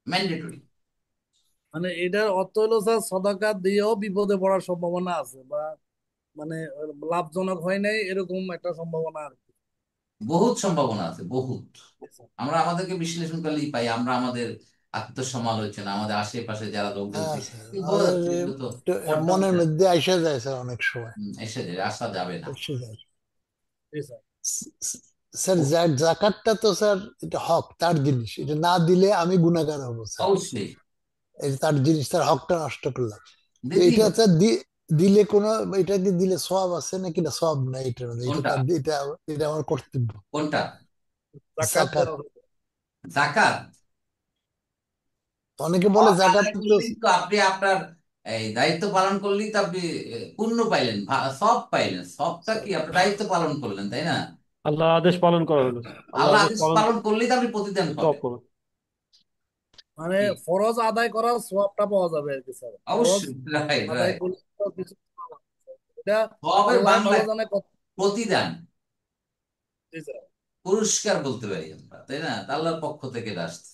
ম্যান্ডেটরি। মানে এটার অর্থ হলো স্যার সদাকা দিয়েও বিপদে পড়ার সম্ভাবনা আছে, বা মানে লাভজনক হয় নাই এরকম একটা সম্ভাবনা আর কি। বহুত সম্ভাবনা আছে, বহুত। আমরা আমাদেরকে বিশ্লেষণ করলেই পাই, আমরা আমাদের আত্মসমালোচনা, আমাদের আশেপাশে যারা লোকজন হ্যাঁ দেখি, স্যার, বোঝা আমাদের যাচ্ছে এগুলো তো একটু মনের পর্দার, মধ্যে আইসা যায় স্যার অনেক সময়। এসে যায়, আসা যাবে না। এসে যায়। জি স্যার। স্যার জাকাতটা তো স্যার এটা হক, তার জিনিস, এটা না দিলে আমি গুনাহগার হব স্যার। অবশ্যই এটা তার জিনিস, তার হকটা নষ্ট করলাম। তো দিতেই এটা হবে। স্যার দিলে কোনো, এটাকে দিলে সওয়াব আছে নাকি না সওয়াব নাই এটার মধ্যে, এটা কোনটা? তার, এটা এটা আমার কর্তব্য। কোনটা? জাকাত জাকাত। দেওয়া। জাকাত? অনেকে বলে হক জাকাত আদায় তো, করলেই তো আপনি আপনার এই দায়িত্ব পালন করলেই তো আপনি পুণ্য পাইলেন, সব পাইলেন। সবটা কি আপনার দায়িত্ব পালন করলেন, তাই না? আল্লাহ আদেশ পালন করা হলো, আল্লাহ আল্লাহ আদেশ আদেশ পালন পালন করলেই তো আপনি প্রতিদান সব পাবেন। করো। মানে কি? ফরজ আদায় করার সওয়াবটা পাওয়া যাবে আর কি স্যার। ফরজ অবশ্যই, রাইট আদায় রাইট। করলে তো কিছু পাওয়া যাবে। এটা সবের আল্লাহ বাংলা ভালো জানে কত। প্রতিদান, জি স্যার। পুরস্কার বলতে পারি আমরা, তাই না? তা আল্লাহর পক্ষ থেকে এটা আসছে।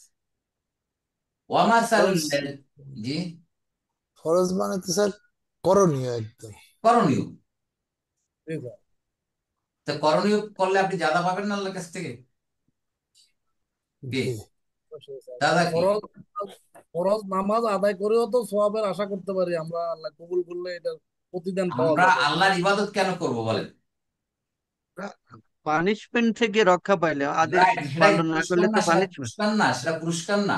ওয়ামা ফরজ জি, ফরজ মানে তো স্যার করণীয় একদম। করণীয়। জি স্যার। তা করণীয় করলে আপনি জাদা পাবেন না আল্লাহর কাছ থেকে? কি জি অবশ্যই স্যার। দাদা কি? ফরজ ফরজ নামাজ আদায় করেও তো সওয়াবের আশা করতে পারি আমরা, আল্লাহ কবুল করলে এটা প্রতিদান পাওয়া আমরা যাবে। আল্লাহর ইবাদত কেন করব বলেন? পানিশমেন্ট থেকে রক্ষা পাইলে, আদেশ রাইট, সেটাই পালন না পুরস্কার করলে না, তো সেটা পানিশমেন্ট। পুরস্কার না, সেটা পুরস্কার না,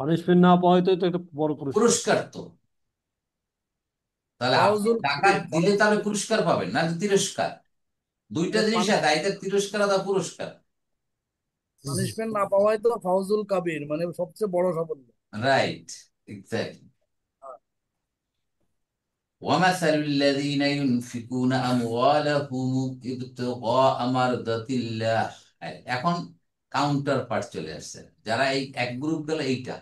পানিশমেন্ট না পাওয়াই তো এটা একটা বড় পুরস্কার। পুরস্কার তো। তাহলে আপনি ফাউজুল টাকা কবির দিলে তাহলে পুরস্কার পাবেন না তো তিরস্কার? দুইটা জিনিস আছে, আইদার তিরস্কার অথবা পুরস্কার। জি জি। পানিশমেন্ট না পাওয়াই তো ফাউজুল কাবির, মানে সবচেয়ে বড় সাফল্য। Right, exactly. ومثل الذين ينفقون أموالهم ابتغاء مرضات الله। এখন কাউন্টার পার্ট চলে আসছে, যারা এই এক গ্রুপ গেল এইটা।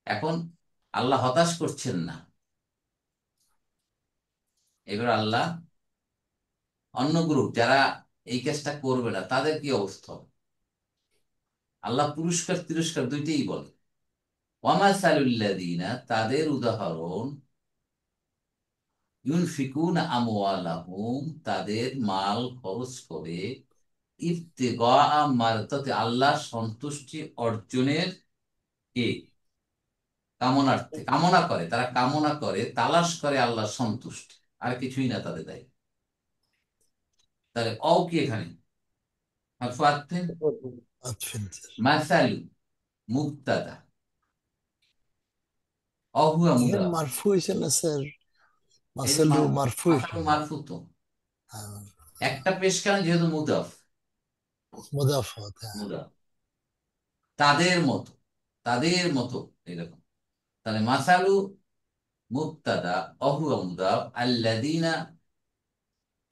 এখন আল্লাহ হতাশ করছেন না, এবার আল্লাহ অন্য গ্রুপ যারা এই কাজটা করবে না তাদের কি অবস্থা হবে? আল্লাহ পুরস্কার তিরস্কার দুইটাই বলে। ওয়ামাসালুল্লাযীনা, তাদের উদাহরণ, ইউনফিকুনা আমওয়ালাহুম, তাদের মাল খরচ করে, ইবতিগা মারদাতি, আল্লাহর সন্তুষ্টি অর্জনের কি কামনার্থে, কামনা করে, তারা কামনা করে, তালাশ করে আল্লাহর সন্তুষ্টি, আর কিছুই না তাদের দায়ী। তাহলে অও কি এখানে হারফু আতফিন? আচ্ছা স্যার। মাসালু মুবতাদা, অহুয়া এখানে মুদাফ। মারফু হয়েছে না স্যার? এই যে মাসালু মারফু মাসালু এখানে। মারফু তো হ্যাঁ, একটা পেশ কেন, যেহেতু মুদাফ। মুদাফাত, হ্যাঁ। মুদাফ, তাদের মতো, তাদের মতো, এরকম। তাহলে মাসালু মুবতাদা, অহুয়া মুদাফ, আল্লাযীনা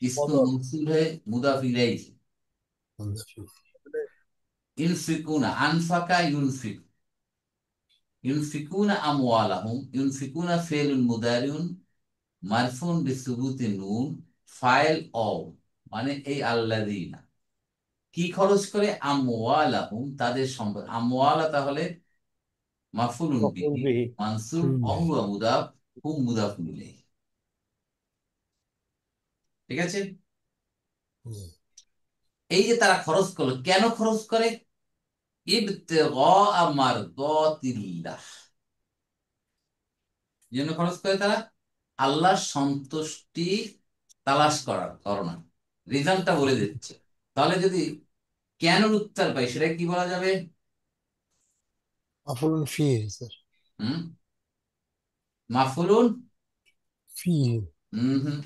ইসমু বদল। মৌসুল है, মুদাফ ইলাইহি। মুদাফি। ইউনফিকুনা, আনফাকা ইউনফিক, ইউনফিকুনা আমওয়ালাহুম, ইউনফিকুনা ফি'লুন মুদারিউন মারফুন বিসুবুতি নুন, ফাইল অও, মানে এই আল্লাযীনা কি খরচ করে, আমওয়ালাহুম, তাদের সম্পদ। আমওয়ালা তাহলে মাফউলুন মফউল বিহি, বিহি। মানসুব, হুম, অহুয়া মুদাফ, হুম মুদাফুন ইলাইহি। ঠিক আছে? জি। এই যে তারা খরচ করলো, কেন খরচ করে? ইবতিগা মারদাতিল্লাহ, জন্য খরচ করে তারা আল্লাহর সন্তুষ্টি তালাশ করার কারণে। রিজনটা বলে দিচ্ছে। তাহলে যদি কেন উত্তর পাই, সেটা কি বলা যাবে? মাফুলুন ফি স্যার। হুম, মাফুলুন, ফি হুম হুম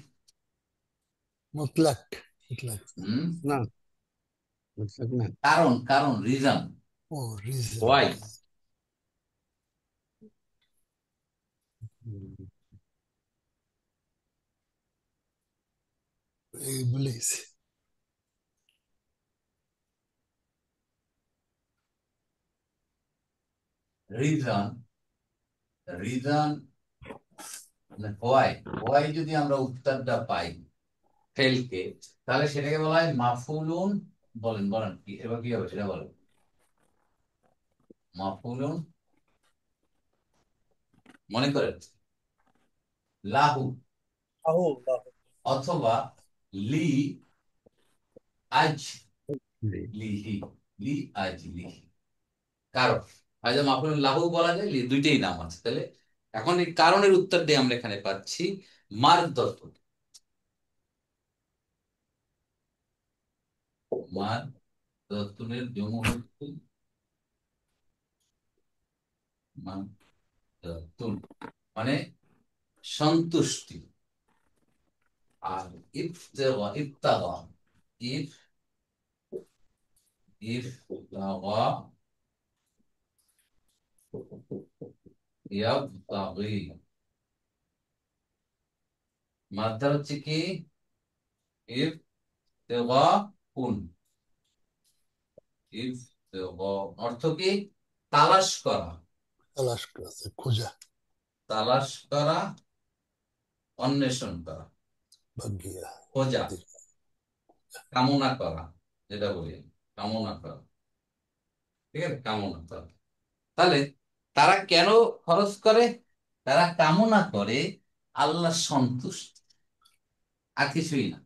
মুতলাক, মুতলাক। হুম, না, বুঝলেন না। কারণ, কারণ রিজন, ও রিজন। ওয়াই। এই বলেছি। Reason, reason, Y. ওয়াই যদি আমরা উত্তরটা পাই ফেলকে, তাহলে সেটাকে বলা হয় মাফুলুন। বলেন বলেন, কি এবার কি হবে সেটা বলেন। মাফুলুন, মনে করেন লাহু, লাহু লাহু। অথবা লি আজ লিহি, লি আজ লিহি। কারণ হয়তো মাফুলুন লাহু বলা যায়, লি, দুইটাই নাম আছে। তাহলে এখন এই কারণের উত্তর দিয়ে আমরা এখানে পাচ্ছি মারদত। মারদতুনের জমু হচ্ছে মারদাতুন, মানে সন্তুষ্টি। আর ইফতেগা, ইফতাগা, ইফ, ইফতাগা, ইয়াবতাগি, মাদ্দার হচ্ছে কি ইফতেগা, কুন, ইফতেগা অর্থ কি? তালাশ করা, তালাশ করা, খোঁজা, তালাশ করা, অন্বেষণ করা, ভাগ্যিয়া, খোঁজা, কামনা করা, যেটা বলি কামনা করা, ঠিক আছে, কামনা করা। তাহলে তারা কেন খরচ করে? তারা কামনা করে আল্লাহ সন্তুষ্ট, আর কিছুই না।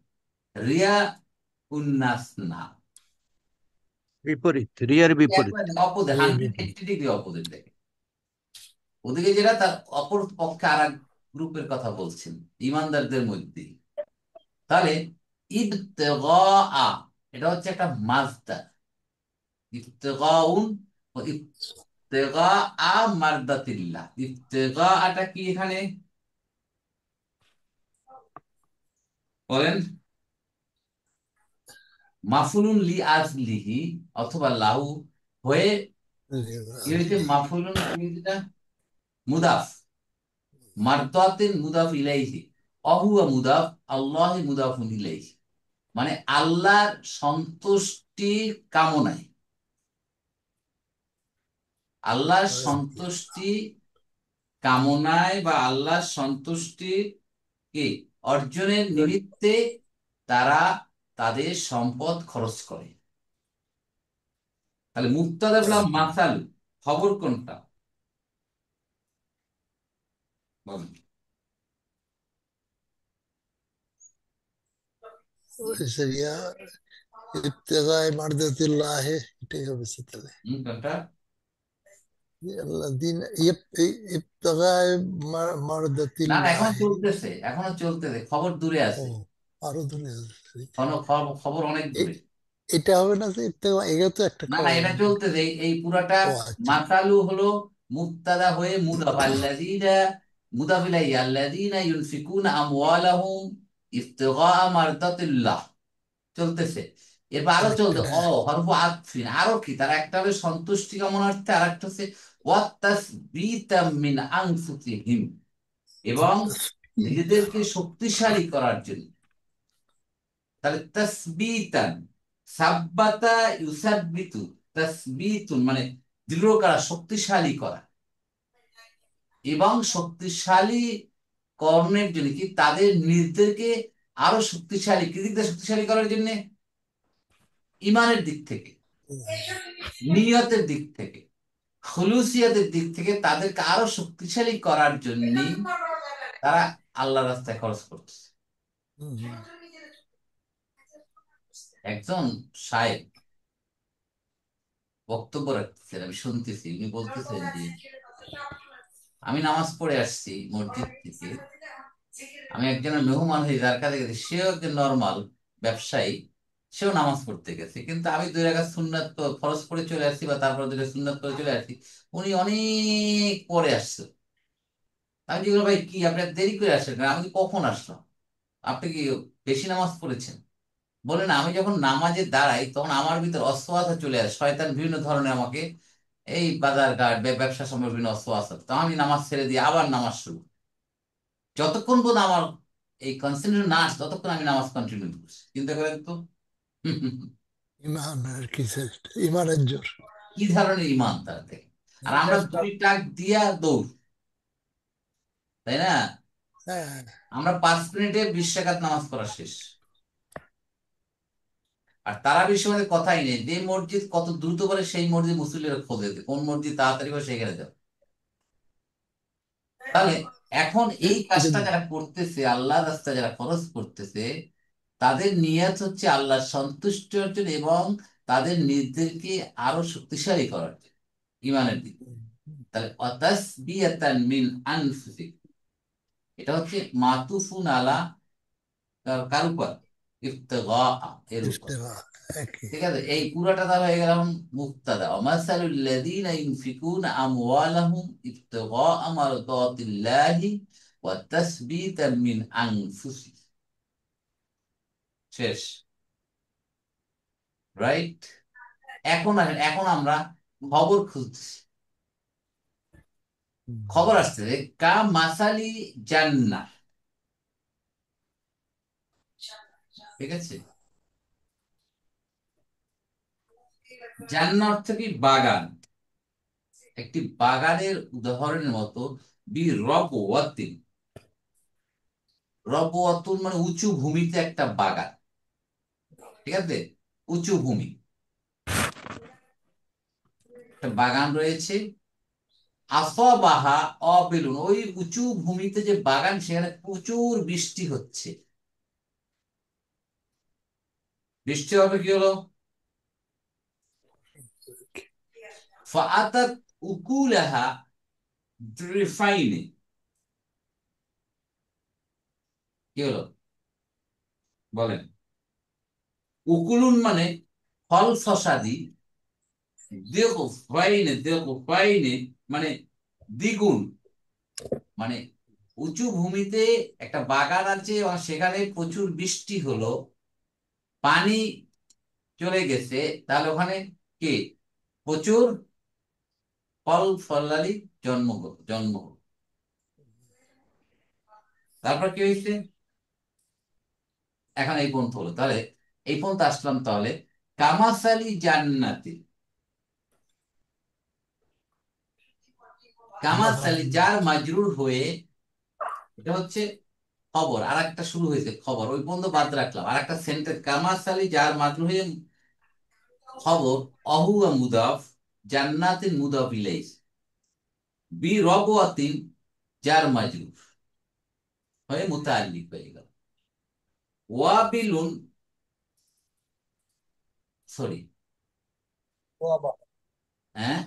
রিয়া উন্নাস না, বিপরীত, রিয়ার বিপরীত। একবারে অপোজিট, এর 180 ডিগ্রি অপোজিট দেখে। ওদিকে যেটা, তার অপর পক্ষে আর এক গ্রুপের কথা বলছেন ইমানদারদের মধ্যে। তাহলে ইবতেগা, এটা হচ্ছে একটা মাজদার, ইবতেগাউন ও ইবতেগা মারদাতিল্লাহ। ইবতেগাটা কি এখানে বলেন? মাফুলুন লি আজলিহি, অথবা লাহু হয়ে কি হয়েছে? মাফুলুন কি হয়েছে? এটা মুদাফ, মারদাতিন মুদাফ ইলাইহি, অহুয়া মুদাফ, আল্লাহ মুদাফুন ইলাইহি। মানে আল্লাহর সন্তুষ্টি কামনায়, আল্লাহর সন্তুষ্টি কামনায় বা আল্লাহর সন্তুষ্টি কে অর্জনের নিমিত্তে তারা তাদের সম্পদ খরচ করে। তাহলে মুক্তাদা বললাম মাসালু, খবর কোনটা বলেন? ইয়া ইবতেগায়ে মারদাতিল্লাহ, এটাই হবে তাহলে। কোনটা? আল্লাযীনা ইবতেগায়ে না না, এখনো মারদাতিল্লাহ। চলতেছে, এখনো চলতেছে, খবর দূরে ও, আছে, আরো দূরে আছে। খবর অনেক এ- দূরে। এটা হবে না যে ইবতেগা, এটা তো একটা না না, এটা চলতেছে, এই পুরাটা ও আচ্ছা। মাসালু হলো মুক্তাদা হয়ে মুদাফ, আল্লাযীনা মুদাফ ইলাইহি, আল্লাযীনা ইউনফিকুনা আমওয়ালাহুম ইবতিগা মারদাতিল্লাহ, চলতেছে। এরপর আরো আরেকটা, চলতে হ্যাঁ। হরফ আতফিন, আরো কি, তারা একটা হলো সন্তুষ্টি কামনার্থে, আর একটা হচ্ছে ওয়াতাসবিতাম মিন আনফুসিহিম, এবং নিজেদেরকে শক্তিশালী করার জন্য। তাহলে তাসবিতান, সাব্বাতা ইউসাব্বিতু, তাসবিতুন মানে দৃঢ় করা, শক্তিশালী করা, এবং শক্তিশালী কর্মের জন্য কি তাদের নিজেদেরকে আরো শক্তিশালী, কি দিক দিয়ে শক্তিশালী করার জন্য? ইমানের দিক থেকে, নিয়তের দিক থেকে, খুলুসিয়াতের দিক থেকে তাদেরকে আরো শক্তিশালী করার জন্যই তারা আল্লাহ রাস্তায় খরচ করছে। হুম, একজন শায়েখ বক্তব্য রাখতেছেন, আমি শুনতেছি, উনি বলতেছেন যে আমি নামাজ পড়ে আসছি মসজিদ থেকে, আমি একজনের মেহমান হয়ে যার কাছে গেছি, সেও একজন নর্মাল ব্যবসায়ী, সেও নামাজ পড়তে গেছে, কিন্তু আমি দুই রাকাত সুন্নাত ফরজ পড়ে চলে আসছি, বা তারপর দুই রাকাত সুন্নাত পড়ে চলে আসছি, উনি অনেক পরে আসছে। আমি জিজ্ঞেস ভাই কি আপনি এত দেরি করে আসলেন? আমি বলি, কখন আসলাম? আপনি কি বেশি নামাজ পড়েছেন? বলেন, আমি যখন নামাজে দাঁড়াই তখন আমার ভিতর অস্ত্র চলে আসে, শয়তান বিভিন্ন ধরনের আমাকে এই বাজার ঘাট ব্যবসা সময় বিভিন্ন অস্ত্র, তো আমি নামাজ ছেড়ে দিয়ে আবার নামাজ শুরু। যতক্ষণ পর্যন্ত আমার এই কনসেন্ট্রেশন না আসে ততক্ষণ আমি নামাজ কন্টিনিউ করছি। চিন্তা করেন তো ইমান আর কি স্যার, ইমানের জোর। কি ধরনের ইমান তার থেকে। আর আমরা চেষ্টা। 2 টাক দিয়া দৌড়, তাই না? হ্যাঁ, আমরা 5 মিনিটে 20 রাকাত নামাজ পড়া শেষ। আর তারা বিষয়ে কথাই নেই, যে মসজিদ কত দ্রুত করে সেই মসজিদ মুসল্লিরা খোঁজে, কোন মসজিদ তাড়াতাড়ি করে সেখানে যাবে। তাহলে এখন এই এটা কাজটা যারা করতেছে, আল্লাহ রাস্তায় যারা খরচ করতেছে, তাদের নিয়ত হচ্ছে আল্লাহ সন্তুষ্ট অর্জন এবং তাদের নিজেদেরকে আরো শক্তিশালী করার জন্য, ইমানের দিক। তাহলে অতাসবিয়াতান মিন আনফুসিক, এটা হচ্ছে মাতুফুন আলা, কার উপর? ইফতিগা, এর উপর। ইফতেরা একই। ঠিক আছে, এই পুরাটা তাহলে হয়ে গেল মুক্তাদা, ওয়ামাসালুল লাযীনা ইউনফিকুনা আমওয়ালাহুম ইবতিগা মারদাতিল্লাহি ওয়া তাসবিতাম মিন আনফুসিহিম। শেষ, রাইট? এখন আমরা খবর খুঁজতেছি, খবর আসছে কা মাসালি জান্নাহ, ঠিক আছে? জান্নাহ অর্থ কি? বাগান। একটি বাগানের উদাহরণের মতো বি রবওয়াতিন। রবওয়াতুন মানে উঁচু ভূমিতে একটা বাগান, ঠিক আছে, উঁচু ভূমি একটা বাগান রয়েছে। আসবাহা অবিলুন, ওই উঁচু ভূমিতে যে বাগান সেখানে প্রচুর বৃষ্টি হচ্ছে। বৃষ্টি হবে কি হলো, ফাআতাত উকুলাহা দ্রিফাইনে, কি হলো বলেন। উকুলুন মানে ফল ফসাদি, দিগফাইনে, দিগফাইনে মানে দ্বিগুণ, মানে উঁচু ভূমিতে একটা বাগান আছে এবং সেখানে প্রচুর বৃষ্টি হলো, পানি চলে গেছে, তাহলে ওখানে কি প্রচুর ফল ফলাদি জন্ম হলো। তারপর কি হয়েছে, এখন এই পর্যন্ত হলো, তাহলে এই পর্যন্ত আসলাম। তাহলে কামাসালি জান্নাতি, কামাসালি যার মাজরুর হয়ে, এটা হচ্ছে খবর, আর একটা শুরু হয়েছে খবর, ওই পর্যন্ত বাদ রাখলাম। আর একটা সেন্টেন্স, কামাসালি যার মাজরুর হয়ে খবর, অহুয়া মুদাফ, জান্নাতিন মুদাফ ইলাইহি, বি রবওয়াতিন যার মাজরুর হয়ে মুতাআল্লিক হয়ে গেল। ওয়াবিলুন, সরি, ওয়াবা হ্যাঁ,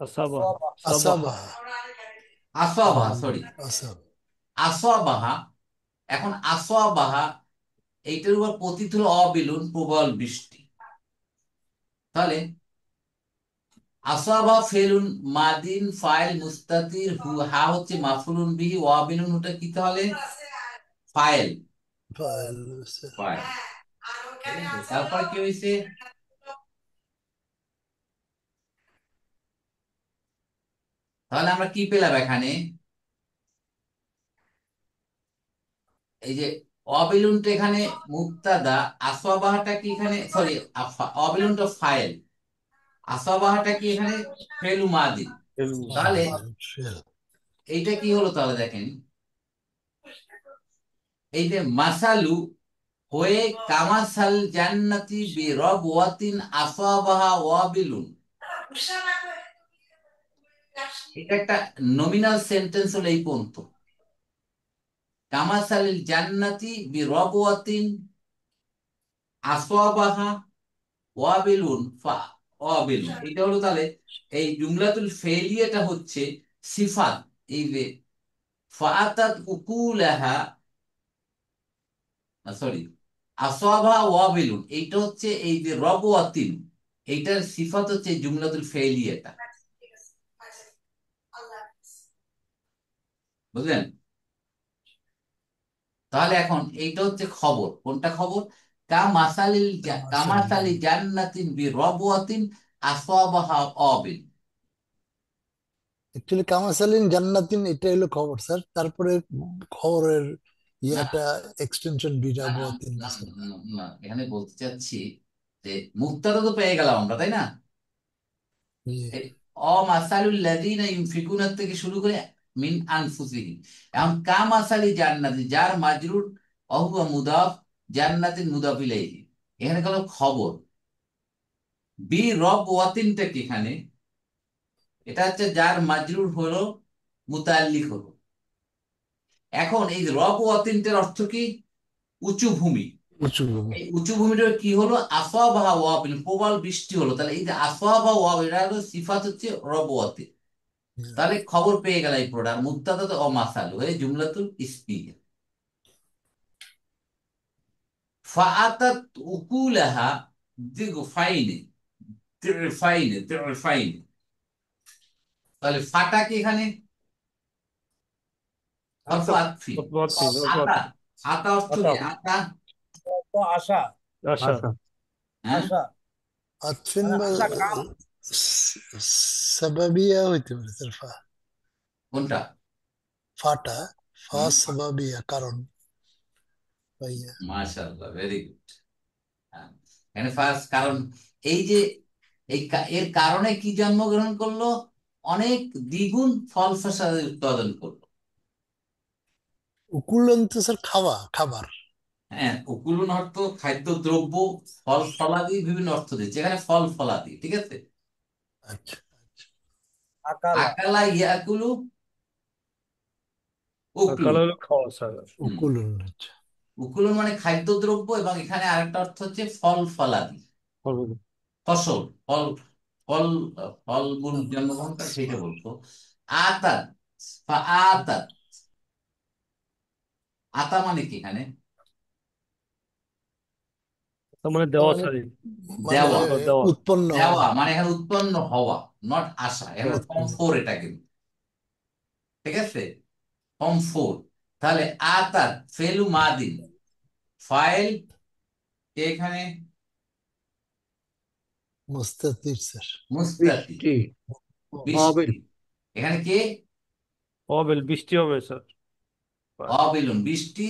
আসাবা ওয়াবা সাবাহা আসাবাহা আসওয়াবাহা, সরি, আসাব আসওয়াবাহা। এখন আসওয়াবাহা এইটার উপর পতিত হলো অবিলুন, প্রবল বৃষ্টি। তাহলে আসাবা ফেলুন মাদিন ফাইল মুস্তাতির হু, হা হচ্ছে মাফুলুন বিহি, ওয়াবিলুন ওটা কি তাহলে ফাইল, ফাইল ফাইল, ঠিক আছে। তারপর কি হয়েছে, তাহলে আমরা কি পেলাম এখানে, এই যে অবিলুনটা এখানে মুক্তাদা, আসওয়াবাহাটা কি এখানে, সরি, অবিলুনটা ফাইল, আসওয়াবাহাটা কি এখানে ফেলু মাদিন। তাহলে ফেল এইটা কি হলো, তাহলে দেখেন এই যে মাসালু হয়ে কামাসাল জান্নাতি বিরবওয়াতিন আসাবাহা ওয়াবিলুন, এটা একটা নমিনাল সেন্টেন্স হলো এই পর্যন্ত। কামাসালিল জান্নাতি বিরবওয়াতিন আসাবাহা ওয়াবিলুন ওয়াবিলুন, এটা হলো তাহলে এই জুমলাতুল ফেলিয়াটা হচ্ছে সিফাত। এই যে ফাআতাত উকুলাহা, সরি, আসাবা ওয়াবিলুন, এইটা হচ্ছে এই যে রবওয়াতিন, এইটার সিফাত হচ্ছে জুমলাতুল ফেলিয়াটা, বুঝলেন। তাহলে এখন এইটা হচ্ছে খবর, কোনটা খবর, কামাসালি জান্নাতিন বি রবওয়াতিন আসাবাহা ওয়াবিল। অ্যাকচুয়ালি কামাসালিন জান্নাতিন এটা হলো খবর স্যার, তারপরে খবরের না, ইয়াটা এক্সটেনশন না, না, বিরাবতিন না, আছে। না, না, এখানে বলতে চাচ্ছি যে মুক্তাদা তো পেয়ে গেলাম আমরা, তাই না। ইয়ে, এই অমাসালুল লাযীনা ইউনফিকুনা থেকে শুরু করে মিন আনফুসিহিম, এখন কামাসালি জান্নাতি যার মাজরুর অহুয়া মুদাফ, জান্নাতিন মুদাফ ইলাইহি, এখানে হলো খবর। বি রব ওয়াতিনটা কি এখানে, এটা হচ্ছে যার মাজরুর হলো মুতাআল্লিক হলো। এখন এই রব ওয়াতিনটার অর্থ কি, উঁচু ভূমি। উঁচু ভূমি। এই উঁচু ভূমিটা কি হলো, আসওয়াবাহা ওয়াবিল, প্রবল বৃষ্টি হলো। তাহলে এই যে আসওয়াবাহা ওয়াবিল, এটা হলো সিফাত হচ্ছে রব ওয়াতিন। তাহলে খবর পেয়ে গেল এই প্রোডাক্ট, মুক্তাদা তো অমাসালু হয়ে জুমলাতুল ইসমিয়া। ফাআতাত উকুলাহা দিগফাইনে, দিগফাইনে, দিগফাইনে। তাহলে ফাটা কি এখানে হরফ আতফি, আতা, আতা অর্থ কি, আতা, তো আশা আশা হ্যাঁ, আশা আতফিন মানে বা আশা কাম সাবাবিয়া হইতে পারে স্যার। কোনটা, ফাটা, ফা হুম, সাবাবিয়া কারণ ভাইয়া। মাশাআল্লাহ, ভেরি গুড। এখানে ফার্স্ট, কারণ এই যে এর কারণে কি জন্মগ্রহণ করলো? অনেক দ্বিগুণ ফল ফসল উৎপাদন করলো। উকুলন তো স্যার খাবার। হ্যাঁ, উকুলন অর্থ খাদ্য দ্রব্য, ফল ফলাদি বিভিন্ন অর্থ দিচ্ছে এখানে, ফল ফলাদি, ঠিক আছে। আচ্ছা। আকালা। আকালা ইয়াকুলু আকাল উকুলু। হলো খাওয়া স্যার। হুম, উকুলন, আচ্ছা। উকুলন মানে খাদ্য দ্রব্য, এবং এখানে আরেকটা অর্থ হচ্ছে ফল ফলাদি, ফসল, ফল, ফল, ফল মূল জন্মগ্রহণ করে সেটা বলতো। আতাত, আতাত, আতা মানে কি এখানে? তার মানে দেওয়া মানে স্যার। মানে দেওয়া। দেওয়া। উৎপন্ন দেওয়া হওয়া। মানে এখানে উৎপন্ন হওয়া, নট আসা। এখানে ফর্ম উৎপন্ন। 4 এটা কিন্তু, ঠিক আছে, ফর্ম 4। তাহলে আতাত ফেলু মাদিন, ফাইল কে এখানে? মুস্তাতির স্যার। মুস্তাতি, বৃষ্টি, অবিল, বৃষ্টি। এখানে কে? অবেল বৃষ্টি হবে স্যার। অবিলুন, বৃষ্টি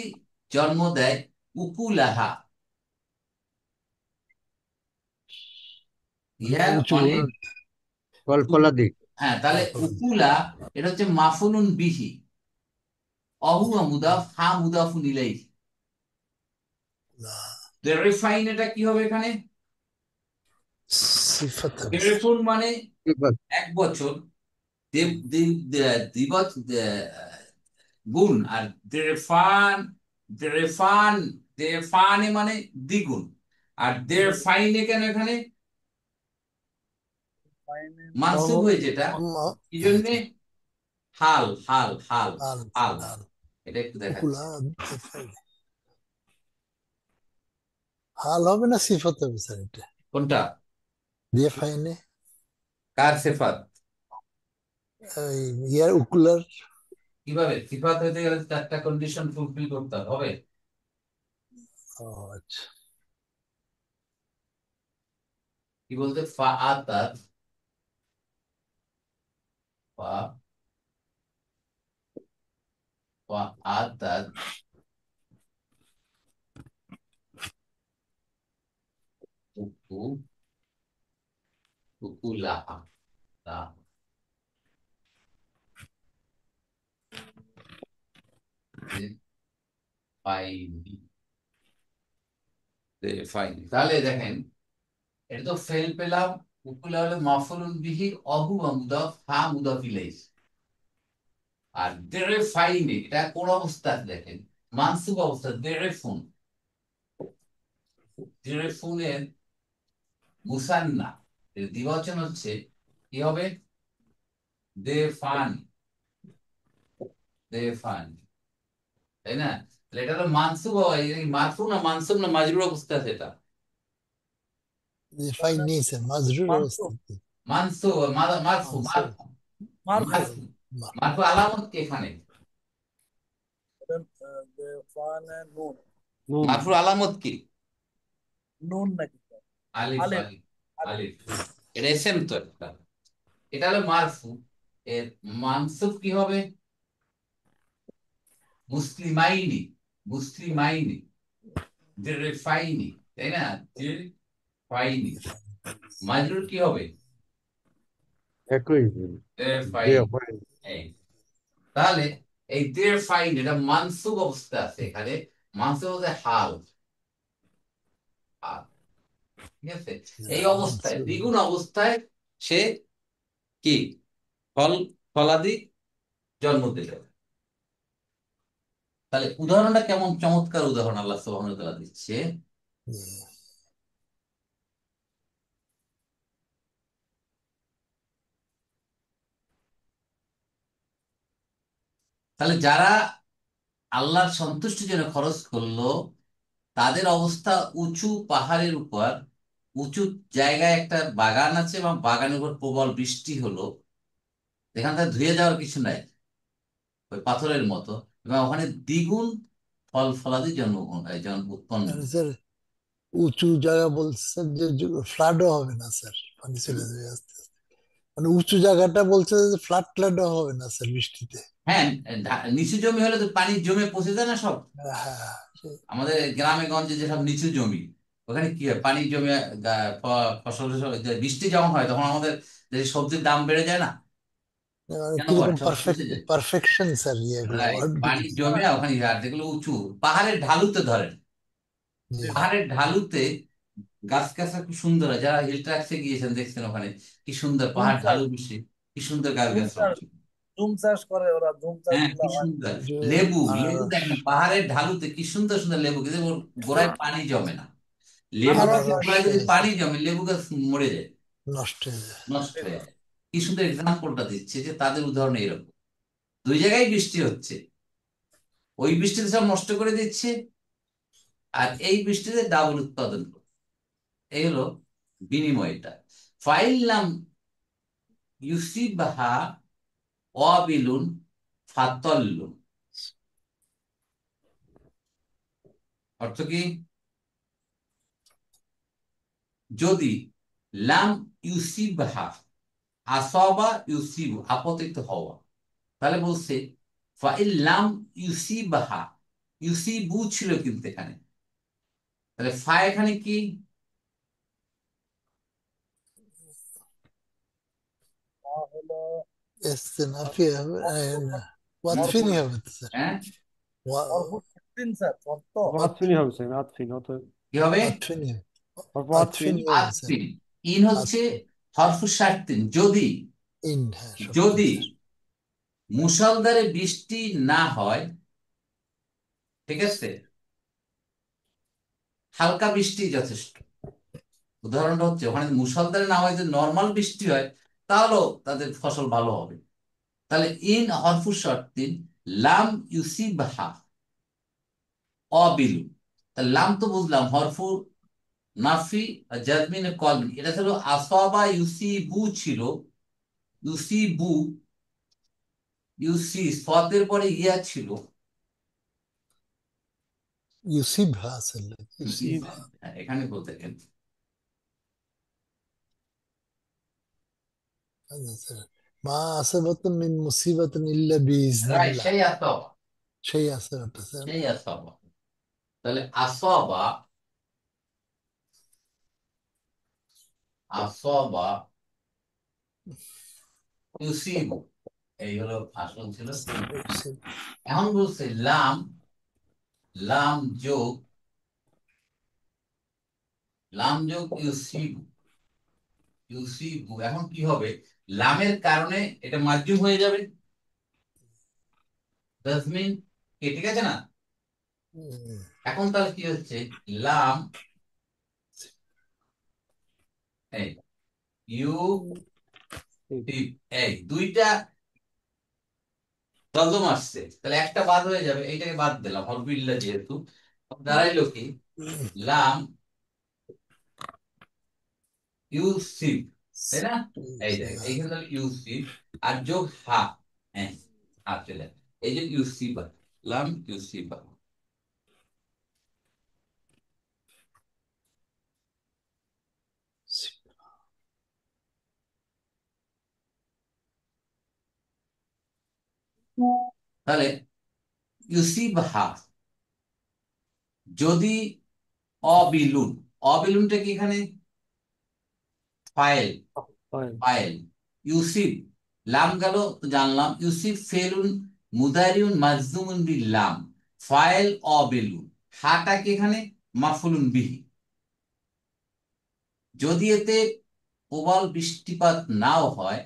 জন্ম দেয় উকুলাহা। ইহা উঁচু মানে ফল ফলাদি, হ্যাঁ, তাহলে উকুলা এটা হচ্ছে মাফুলুন বিহি, অহুয়া মুদাফ, হা মুদাফুন ইলাইহি। রিফাইন এটা কি হবে এখানে? সিফাত হবে স্যার। রিফুন মানে সিফাত, 1 বছর, গুণ। আর দেড়ফান, দেড়ফান, দেড়ফানে মানে দ্বিগুণ। আর দেড়ফাইনে কেন এখানে মানসুব হয়ে, যেটা কি জন্যে? হাল, হাল, হাল, আল হাল। আল এটা একটু দেখাচ্ছি। উকুলা হাল হবে না সিফাত হবে স্যার এটা? কোনটা? দিয়ে ফাইনে কার সেফাত? ইয়ার উকুলার। কিভাবে সিফাত হইতে গেলে 4টা কন্ডিশন ফুলফিল করতে হবে। ও আচ্ছা। কি বলতে? ফা আতাত, ফা, ফা আতাত উকু, উকুলাহা, তা, ফাইনি, ফাইনি। তাহলে দেখেন, এটা তো ফেল পেলাম। উকুলা হলো মাফুলুন বিহি, অহু বা মুদাফ, হা মুদাফ ইলাইহি। আর দেরে ফাইনে এটা কোন অবস্থা দেখেন? মানসুব অবস্থা, দেরে ফুন। দেরে ফুনের মুসান্না, এর দ্বিবচন হচ্ছে কি হবে? দে ফান, দে ফান, তাই না? তাহলে এটা হলো মানসুব, মারফু না মানসুব না মাজরুর অবস্থা আছে এটা? দিয়ে ফাইন নেই স্যার, মাজরুর মানসুব। অবস্থা কি? মানসুব, মারফু, মানসুব। মারফু, মারফু। মারফু। মারফু আলামত কি এখানে? ফানে নুন। নুন। মারফুর আলামত কি? নুন নাকি? আলিফ, আলিফ। আলিফ, আলিফ। আলিফ। এটা এসএম তো একটা। এটা হলো মারফু। এর মানসুব কি হবে? মুসলিমাইনি, মুসলিমাইনি, ফাইনি, তাই না? ফাইনি। মাজরুর কি হবে? একই, ফাইন। এই, তাহলে এই ফাইন এটা মানসুব অবস্থা আছে এখানে। মানসুব অবস্থায় হাল, হাল, ঠিক আছে। এই অবস্থায়, দ্বিগুণ অবস্থায় সে কি ফল ফলাদি জন্ম দিল। তাহলে উদাহরণটা কেমন চমৎকার উদাহরণ আল্লাহ সুবহানাহু ওয়া তাআলা দিচ্ছে। তাহলে যারা আল্লাহর সন্তুষ্টির জন্য খরচ করলো, তাদের অবস্থা উঁচু পাহাড়ের উপর, উঁচু জায়গায় একটা বাগান আছে, এবং বাগানের উপর প্রবল বৃষ্টি হলো, এখান থেকে ধুয়ে যাওয়ার কিছু নাই, ওই পাথরের মতো, এবং ওখানে দ্বিগুণ ফল ফলাদি জন্ম উৎপন্ন মানে হলো। স্যার উঁচু জায়গা বলছেন যে ফ্লাডও হবে না স্যার, পানি চলে যাবে আস্তে আস্তে। মানে উঁচু জায়গাটা বলছে যে ফ্লাডও হবে না স্যার বৃষ্টিতে। হ্যাঁ, নিচু জমি হলে তো পানি জমে পচে যায় না সব। হ্যাঁ, আমাদের গ্রামে গঞ্জে যেসব নিচু জমি, ওখানে কি হয়, পানি জমে ফসল বৃষ্টি যখন হয় তখন আমাদের দেশে সবজির দাম বেড়ে যায় না? মানে কেন হয়? কিরকম সব পচে যায়। পারফেকশন স্যার ইয়েগুলো রাইট, পানি জমে না ওখানে, আর যেগুলো উঁচু পাহাড়ের ঢালুতে ধরেন, জি পাহাড়ের ঢালুতে গাছ গাছরা খুব সুন্দর হয়। যারা হিল ট্রাক্সে গিয়েছেন দেখছেন ওখানে কি সুন্দর জুম পাহাড় চাষ ঢালু বৃষ্টি, কি সুন্দর গাছ জুম গাছরা চাষ উঠছে। জুম চাষ করে ওরা, জুম চাষ হ্যাঁ, গুলা কি হয়। সুন্দর। যে লেবু, লেবু আনারস দেখেন পাহাড়ের ঢালুতে কি সুন্দর সুন্দর লেবু, কিন্তু ওর গোড়ায় পানি জমে না। লেবু আনারস গাছের আনারস গোড়ায় যদি পানি জমে লেবু গাছ মরে যায়, নষ্ট হয়ে যায়। নষ্ট হয়ে যায়। কি সুন্দর এক্সাম্পলটা দিচ্ছে যে তাদের উদাহরণ এরকম, দুই জায়গায় বৃষ্টি হচ্ছে, ওই বৃষ্টিতে সব নষ্ট করে দিচ্ছে, আর এই বৃষ্টিতে ডাবল উৎপাদন করছে। এই হলো বিনিময়টা। ফাইল্লাম ইউসিবহা ওয়াবিলুন ফাতাল্লুন, অর্থ কি? যদি লাম ইউসিবহা, আসবা ইউসিব আপতিত হওয়া, তাহলে বলছে ফাইল্লাম ইউসিবহা, ইউসিবু ছিল কিন্তু এখানে, তাহলে ফা এখানে কি? হলো استنافي হবে ভরপুর ওয়াতফিনি হবে তো স্যার হ্যাঁ, ভরপুর দিন স্যার, শর্ত আতফিনি হবে স্যার, আতফিন অত কি হবে? ওয়াতফিনি আতফিন। আতফিনি হবে স্যার আতফিন। ইন হচ্ছে হরফু শার্তিন, যদি, ইন হ্যাঁ সঠিক যদি স্যার মুষলধারে বৃষ্টি না হয়, ঠিক আছে, হালকা বৃষ্টি যথেষ্ট। উদাহরণটা হচ্ছে ওখানে মুষলধারে না হয়, যদি নর্মাল বৃষ্টি হয় তাহলেও তাদের ফসল ভালো হবে। তাহলে ইন হরফু শার্তিন লাম ইউসিবহা অবিলু, তাহলে লাম তো বুঝলাম হরফু নাফি আর জাজমিন কলমিন, এটা ছিল আসবা ইউসিবু ছিল, ইউসিবু, ইউসি সদের পরে ইয়া ছিল, ইউসিবহা আসলে ইউসিবহা হ্যাঁ, এখানে বলতে গেলে আচ্ছা স্যার মা আসাবাতুন মিন মুসিবাতিন ইল্লা রাইট, বিইজনিল্লাহ সেই আসবা, সেই আছে ওটা স্যার সেই আসবা। তাহলে আসবা, আসবা ইউসিবু, এই হলো আসল ছিল। এখন বলছে লাম, লাম যোগ, লাম যোগ ইউসিবু, ইউসিবু এখন কি হবে? লামের কারণে এটা মাজ্জুম হয়ে যাবে, তাজমিন কে, ঠিক আছে না? এখন তাহলে কি হচ্ছে? লাম, এই ইউ, এই দুইটা দলদম আসছে, তাহলে একটা বাদ হয়ে যাবে, এইটাকে বাদ দিলাম হরফিল্লা যেহেতু, দাঁড়াইলো কি? লাম ইউসিব, তাই না? এই দেখ এইখানে তাহলে ইউসিব আর যোগ হা, হ্যাঁ হা চলে আসে। এই যে ইউসিবা, লাম ইউসিবা, তাহলে ইউসিবহা যদি অবিলুন, অবিলুনটা কি এখানে ফাইল, ফাইল ইউসিব, লাম গেল তো জানলাম, ইউসিব ফেলুন মুদারিউন মাজজুমুন বিল্লাম, ফাইল অবিলুন, হাটা কি এখানে মাফুলুন বিহি। যদি এতে প্রবল বৃষ্টিপাত নাও হয়,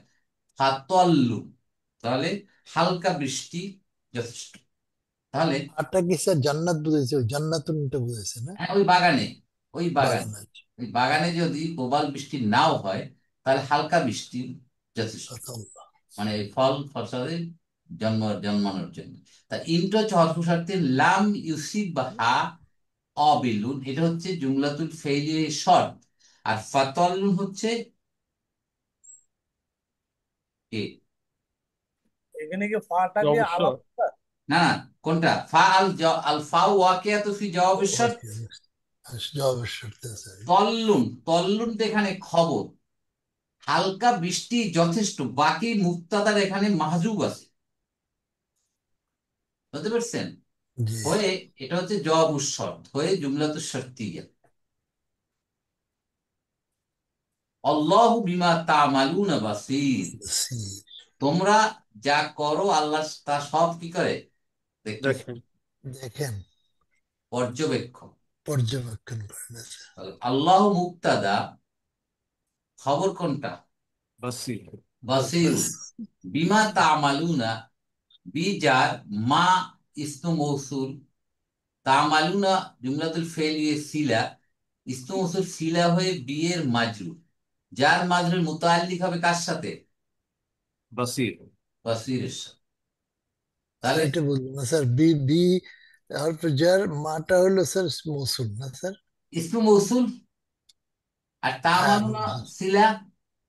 ফাতল্লু, তাহলে হালকা বৃষ্টি যথেষ্ট। তাহলে আটটা কি স্যার জান্নাত বুঝেছে ওই জান্নাতুনটা বুঝেছে না হ্যাঁ, ওই বাগানে, ওই বাগানে, বাগান আছে ওই বাগানে যদি প্রবল বৃষ্টি নাও হয় তাহলে হালকা বৃষ্টি যথেষ্ট, আল্লাহ মানে এই ফল ফসলের জন্মানোর জন্য। তা ইনটা হচ্ছে হরফ শর্তে লাম ইউসিব বা হা অবিলুন, এটা হচ্ছে জুমলাতুল ফেইলি শর্ত, আর ফাতাল্লুন হচ্ছে কি? এখানে কি ফাটা কি অবশ্যই। আলাদা? না না, কোনটা ফা আল আল ফা ওয়াকিয়াতু ফি জওয়াবিশ শর্ত, ওকে জবাবের শর্তে আছে তল্লুন, তল্লুন তো এখানে খবর, হালকা বৃষ্টি যথেষ্ট, বাকি মুক্তাদার এখানে মাহজুব আছে, বুঝতে পারছেন? জি হয়ে এটা হচ্ছে জবাবুস শর্ত, হয়ে জুমলাতুস শর্তিয়া। আল্লাহু বিমা তা'মালুনা বাসীর, সি- তোমরা যা করো আল্লাহ তা সব কি করে, দেখতেছে, দেখেন। দেখেন, পর্যবেক্ষণ। পর্যবেক্ষণ করেন। আচ্ছা। আল্লাহ মুক্তাদা, খবর কোনটা, বাসির। বাসিরুন, বিমা তা'মালুনা, যার, মা ইসমু মৌসুল, তা'মালুনা জুমলাতুল ফেলিয়ে সিলা, ইসমু মৌসুল সিলা হয়ে বিয়ের মাজরুর, যার মাজরুর মুতাআল্লিক হবে কার সাথে, বাসির। বাসিরের সাথে। স্যার তাহলে এটা বলবো না স্যার, বি বি হরফে জার, মাটা হলো স্যার মৌসুল না স্যার? ইসমু মৌসুল আর হ্যাঁ, তা'মালুনা সিলা,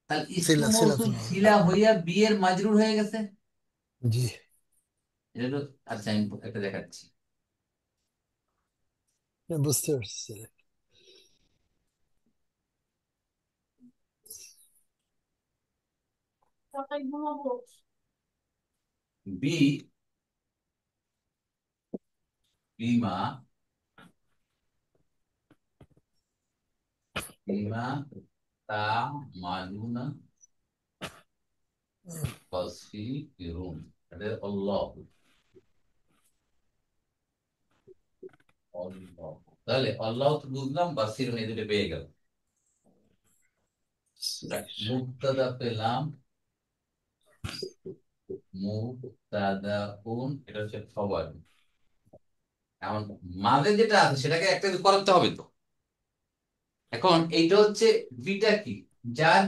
তাহলে ইসমু সিলা মৌসুল সিলাতুল সিলা হইয়া বিয়ের মাজরুর হয়ে গেছে। জি। এটা হলো, আচ্ছা আমি একটা দেখাচ্ছি। বুঝতে পারছি স্যার। বি বিমা বিমা তা'মালুনা বাসীরুন, এটা আল্লাহ, আল্লাহ। তাহলে আল্লাহ তো বুঝলাম, বাসিরুন এই দুটো পেয়ে গেল। মুবতাদা পেলাম, মুবতাদাউন এটা হচ্ছে খবর। এখন মাঝে যেটা আছে সেটাকে একটা করাতে হবে তো। এখন এইটা হচ্ছে বিটা কি, যার,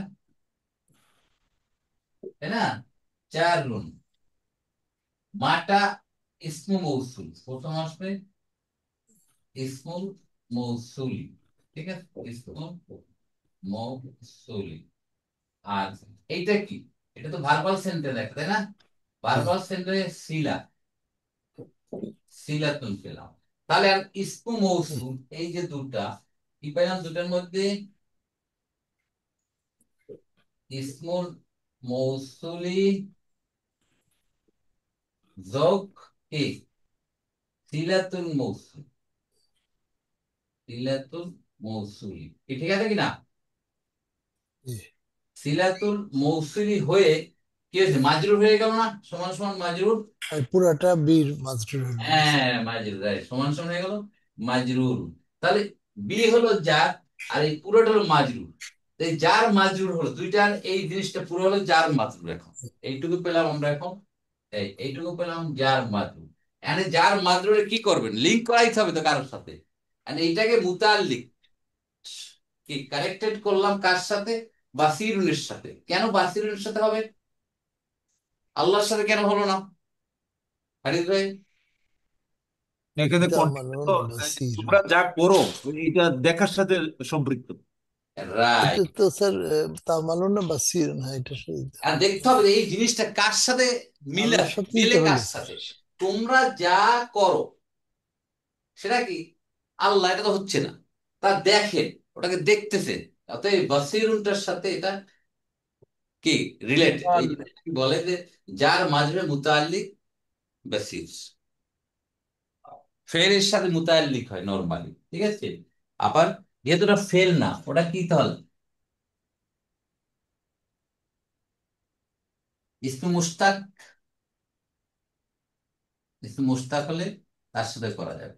তাই না, চার রুন, মাটা ইসমু মৌসুল, প্রথম আসবে ইসমুল মৌসুলি, ঠিক আছে, ইসমুল মৌসুলি। আর এইটা কি, এটা তো ভার্বাল সেন্টেন্স একটা, তাই না, জি। ভার্বাল সেন্টেন্সে সিলা, সিলাতুন পেলাম। তাহলে আর ইসমু মৌসুল, এই যে দুটা কি পেলাম, দুটার মধ্যে ইসমুল মৌসুলি যোগ কি, সিলাতুল মৌসুল, সিলাতুল মৌসুলি, কি ঠিক আছে কিনা, জি। সিলাতুল মৌসুলি হয়ে কি হয়েছে, মাজরুর হয়ে গেল না, সমান সমান মাজরুর। আর পুরাটা বীর মাজরুর হয়ে গেছে। হ্যাঁ মাজরুর, right, সমান সমান হয়ে গেল মাজরুর। তাহলে বি হলো যার, আর এই পুরোটা হলো মাজরুর। তো এই যার মাজরুর হলো দুইটার, এই জিনিসটা পুরো হলো যার মাজরুর। এখন এইটুকু পেলাম আমরা, এখন এইটুকু পেলাম যার মাজরুর। এখানে যার মাজরুরে কি করবেন, লিঙ্ক করাইতে হবে তো কারোর সাথে। And এইটাকে মুতাল্লিক কি কানেক্টেড করলাম কার সাথে, বাসিরুনের সাথে। কেন বাসিরুনের সাথে হবে, আল্লাহর সাথে কেন হলো না, হারিস ভাই? এখানে কন্টেক্সট তো, তা'মালুনা বাসীর। তোমরা যা করো এটা দেখার সাথে সম্পৃক্ত। এটা রাইট। তো স্যার তা'মালুনা বাসীর না, এটা শুধু আর দেখতে হবে যে এই জিনিসটা কার সাথে মিলে, আল্লাহর সাথেই মিলে তো কার হলো স্যার। সাথে, তোমরা যা করো সেটা কি, আল্লাহ এটা তো হচ্ছে না, তা দেখেন, ওটাকে দেখতেছে, অতএব বাসিরুনটার সাথে এটা কি রিলেটেড, এই জন্য বলে যে যার মাঝে মুতাল্লিক বাসির, ফেলের সাথে মুতাল্লিক হয় নরমালি, ঠিক আছে। আবার যেহেতু ওটা ফেল না, ওটা কি তাহলে ইসমে মুশতাক, ইসমে মুশতাক হলে তার সাথে করা যাবে।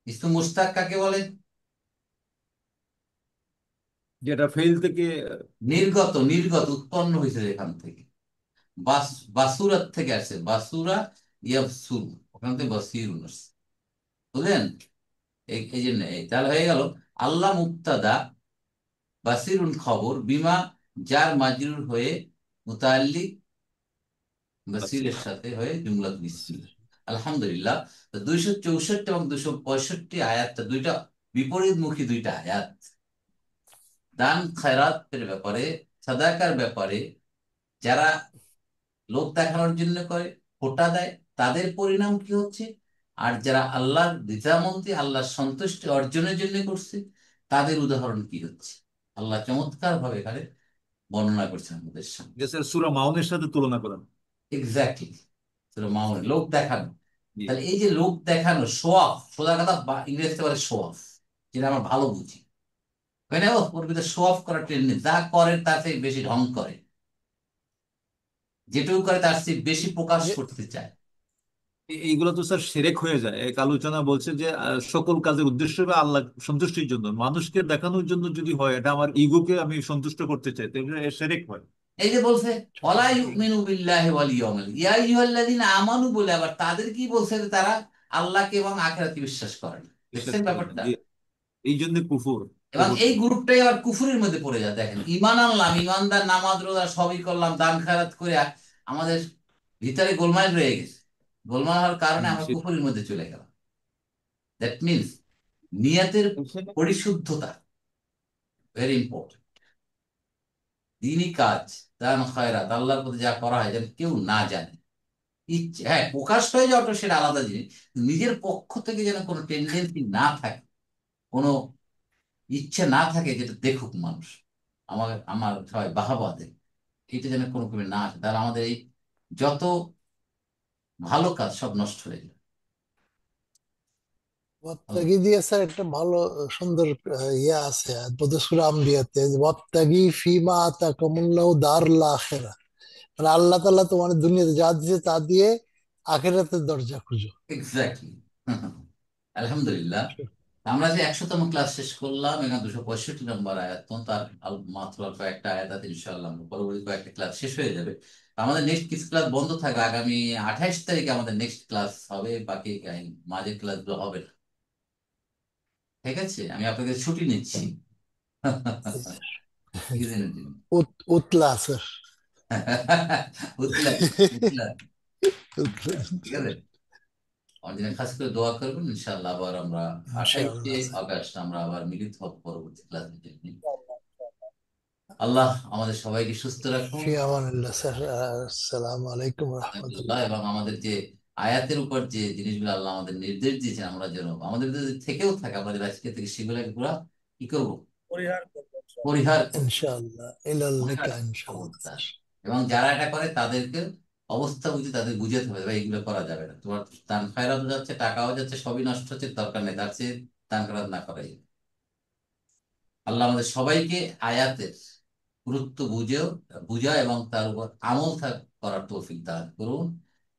ইসমে মুশতাক কাকে বলে, যেটা ফেল থেকে নির্গত, নির্গত উৎপন্ন হয়েছে যেখান থেকে, বাসুরাত থেকে আসে, বাসুরা ইয়াবসুর, ওখান থেকে বাসিরুন আসছে, বুঝলেন? এই জন্য তাহলে হয়ে গেল আল্লাহ মুবতাদা, বাসিরুন খবর, বিমা যার মাজরুর হয়ে, মুতাল্লিক বাসিরের সাথে হয়ে, জুমলাতুল ইসমিয়া। আলহামদুলিল্লাহ। তো 264 এবং 265 আয়াতটা দুইটা বিপরীতমুখী দুইটা আয়াত। দান খায়রাতের ব্যাপারে, সাদাকার ব্যাপারে, যারা লোক দেখানোর জন্য করে, ফোঁটা দেয়, তাদের পরিণাম কি হচ্ছে, আর যারা আল্লাহর রিজামন্দি, আল্লাহর সন্তুষ্টি অর্জনের জন্য করছে, তাদের উদাহরণ কি হচ্ছে, আল্লাহ চমৎকার ভাবে এখানে বর্ণনা করছেন আমাদের সামনে। সূরা মাউনের সাথে তুলনা করেন। এক্স্যাক্টলি, মাউনে লোক দেখানো। জি। তাহলে এই যে লোক দেখানো, শো অফ, সোজা কথা ইংরেজিতে বলে শো অফ, যেটা আমরা ভালো বুঝি, না ও ওর ভিতরে শো অফ করার ট্রেন্ড যা করে তার থেকে বেশি ঢং করে, যেটুকু করে তার চেয়ে বেশি প্রকাশ যে করতে চায়। এইগুলো তো স্যার সেরেক হয়ে যায়। এক আলোচনা বলছে যে সকল কাজের উদ্দেশ্য হবে আল্লাহ সন্তুষ্টির জন্য, মানুষকে দেখানোর জন্য যদি হয়, এটা আমার ইগোকে আমি সন্তুষ্ট করতে চাই, তাহলে সেরেক হয়। এই যে বলছে ওয়ালা ইউমিনু বিল্লাহি ওয়াল ইয়াউমিল ইয়া আইয়ুহাল্লাযিনা আমানু বলে, আবার তাদের কি বলছে যে তারা আল্লাহকে এবং আখিরাতে বিশ্বাস করে না। বিশ্বাস দেখছেন করে না, ব্যাপারটা? এই জন্য কুফর এবং কুফর এই করে। গ্রুপটাই আবার কুফুরের মধ্যে পড়ে যায়। দেখেন, ঈমান আনলাম, ঈমানদার, নামাজ রোজা সবই করলাম, দান খায়রাত করে আমাদের ভিতরে গোলমাল রয়ে গেছে। গোলমাল হওয়ার কারণে আমরা কুফুরের মধ্যে চলে গেলাম। দ্যাট মিনস নিয়তের সেটা পরিশুদ্ধতা ভেরি ইম্পর্টেন্ট। দিনই কাজ, দান খয়রাত, আল্লাহর প্রতি যা করা হয় যেন কেউ না জানে। ইচ্ছে, হ্যাঁ, প্রকাশ হয়ে যাওয়াটা সেটা আলাদা জিনিস, নিজের পক্ষ থেকে যেন কোনো টেন্ডেন্সি না থাকে, কোনো ইচ্ছে না থাকে যেটা দেখুক মানুষ, আমার আমার সবাই বাহাবা দেয়, এটা যেন কোনো ক্রমে না আসে, তাহলে আমাদের এই যত ভালো কাজ সব নষ্ট হয়ে যায়। ওয়াত্তাগি দিয়ে স্যার একটা ভালো সুন্দর ইয়ে আছে বোধহয় সূরা আম্বিয়াতে, যে ওয়াত্তাগি ফিমা আতাকামুল্লাহু দারুল আখিরা, মানে আল্লাহ তাআলা তোমার দুনিয়াতে যা দিয়েছে তা দিয়ে আখিরাতের দরজা খুঁজো। এক্স্যাক্টলি। আলহামদুলিল্লাহ, আমরা যে 100তম ক্লাস শেষ করলাম, এখানে 265 নম্বর আয়াত, তো তার মাত্র আর কয়েকটা আয়াত আছে, ইনশাআল্লাহ আমরা পরবর্তী কয়েকটা ক্লাস শেষ হয়ে যাবে। আমাদের নেক্সট কিছু ক্লাস বন্ধ থাকবে, আগামী 28 তারিখে আমাদের নেক্সট ক্লাস হবে, বাকি মাঝের ক্লাসগুলো হবে না। ঠিক আছে, আমি আপনাদের ছুটি নিচ্ছি কিছুদিনের জন্য। উতলা স্যার। বুঝলেন? বুঝলেন? ঠিক আছে, আমার জন্য খাস করে দোয়া করবেন, ইনশাআল্লাহ আবার আমরা 28শে ইনশাআল্লাহ স্যার। আগস্ট আমরা আবার মিলিত হব পরবর্তী ক্লাসে। আল্লাহ আমাদের সবাইকে সুস্থ রাখুন। ফি আমানিল্লাহ স্যার। আসসালামু আলাইকুম আলহামদুলিল্লাহ, রহমতুল্লাহ। এবং আমাদের যে আয়াতের উপর যে জিনিসগুলো আল্লাহ আমাদের নির্দেশ দিয়েছেন, আমরা যেন আমাদের যদি থেকেও থাকে, আমাদের আজকে থেকে সেগুলোকে পুরো কি করবো, পরিহার করবো ইনশাআল্লাহ। পরিহার করবো। ইনশাআল্লাহ ইলাল পরিহার লিকা ইনশাআল্লাহ খবরদার। স্যার। এবং যারা এটা করে তাদেরকে অবস্থা বুঝে তাদের বুঝাতে হবে, ভাই এগুলো করা যাবে না, তোমার দান খায়রাতও যাচ্ছে, টাকাও যাচ্ছে, সবই নষ্ট হচ্ছে, দরকার নেই, তার চেয়ে দান খায়রাত না করাই। আল্লাহ আমাদের সবাইকে আয়াতের গুরুত্ব বুঝা এবং তার উপর আমল করার তৌফিক দান করুন।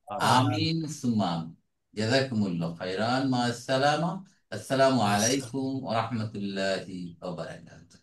আমিন। আমিন সুম্মা আমিন। জাযাকুমুল্লাহ খাইরান, মা আসসালামা। আসসালামু আসসালাম। আলাইকুম ওয়া রাহমাতুল্লাহি ওয়া বারাকাতুহু।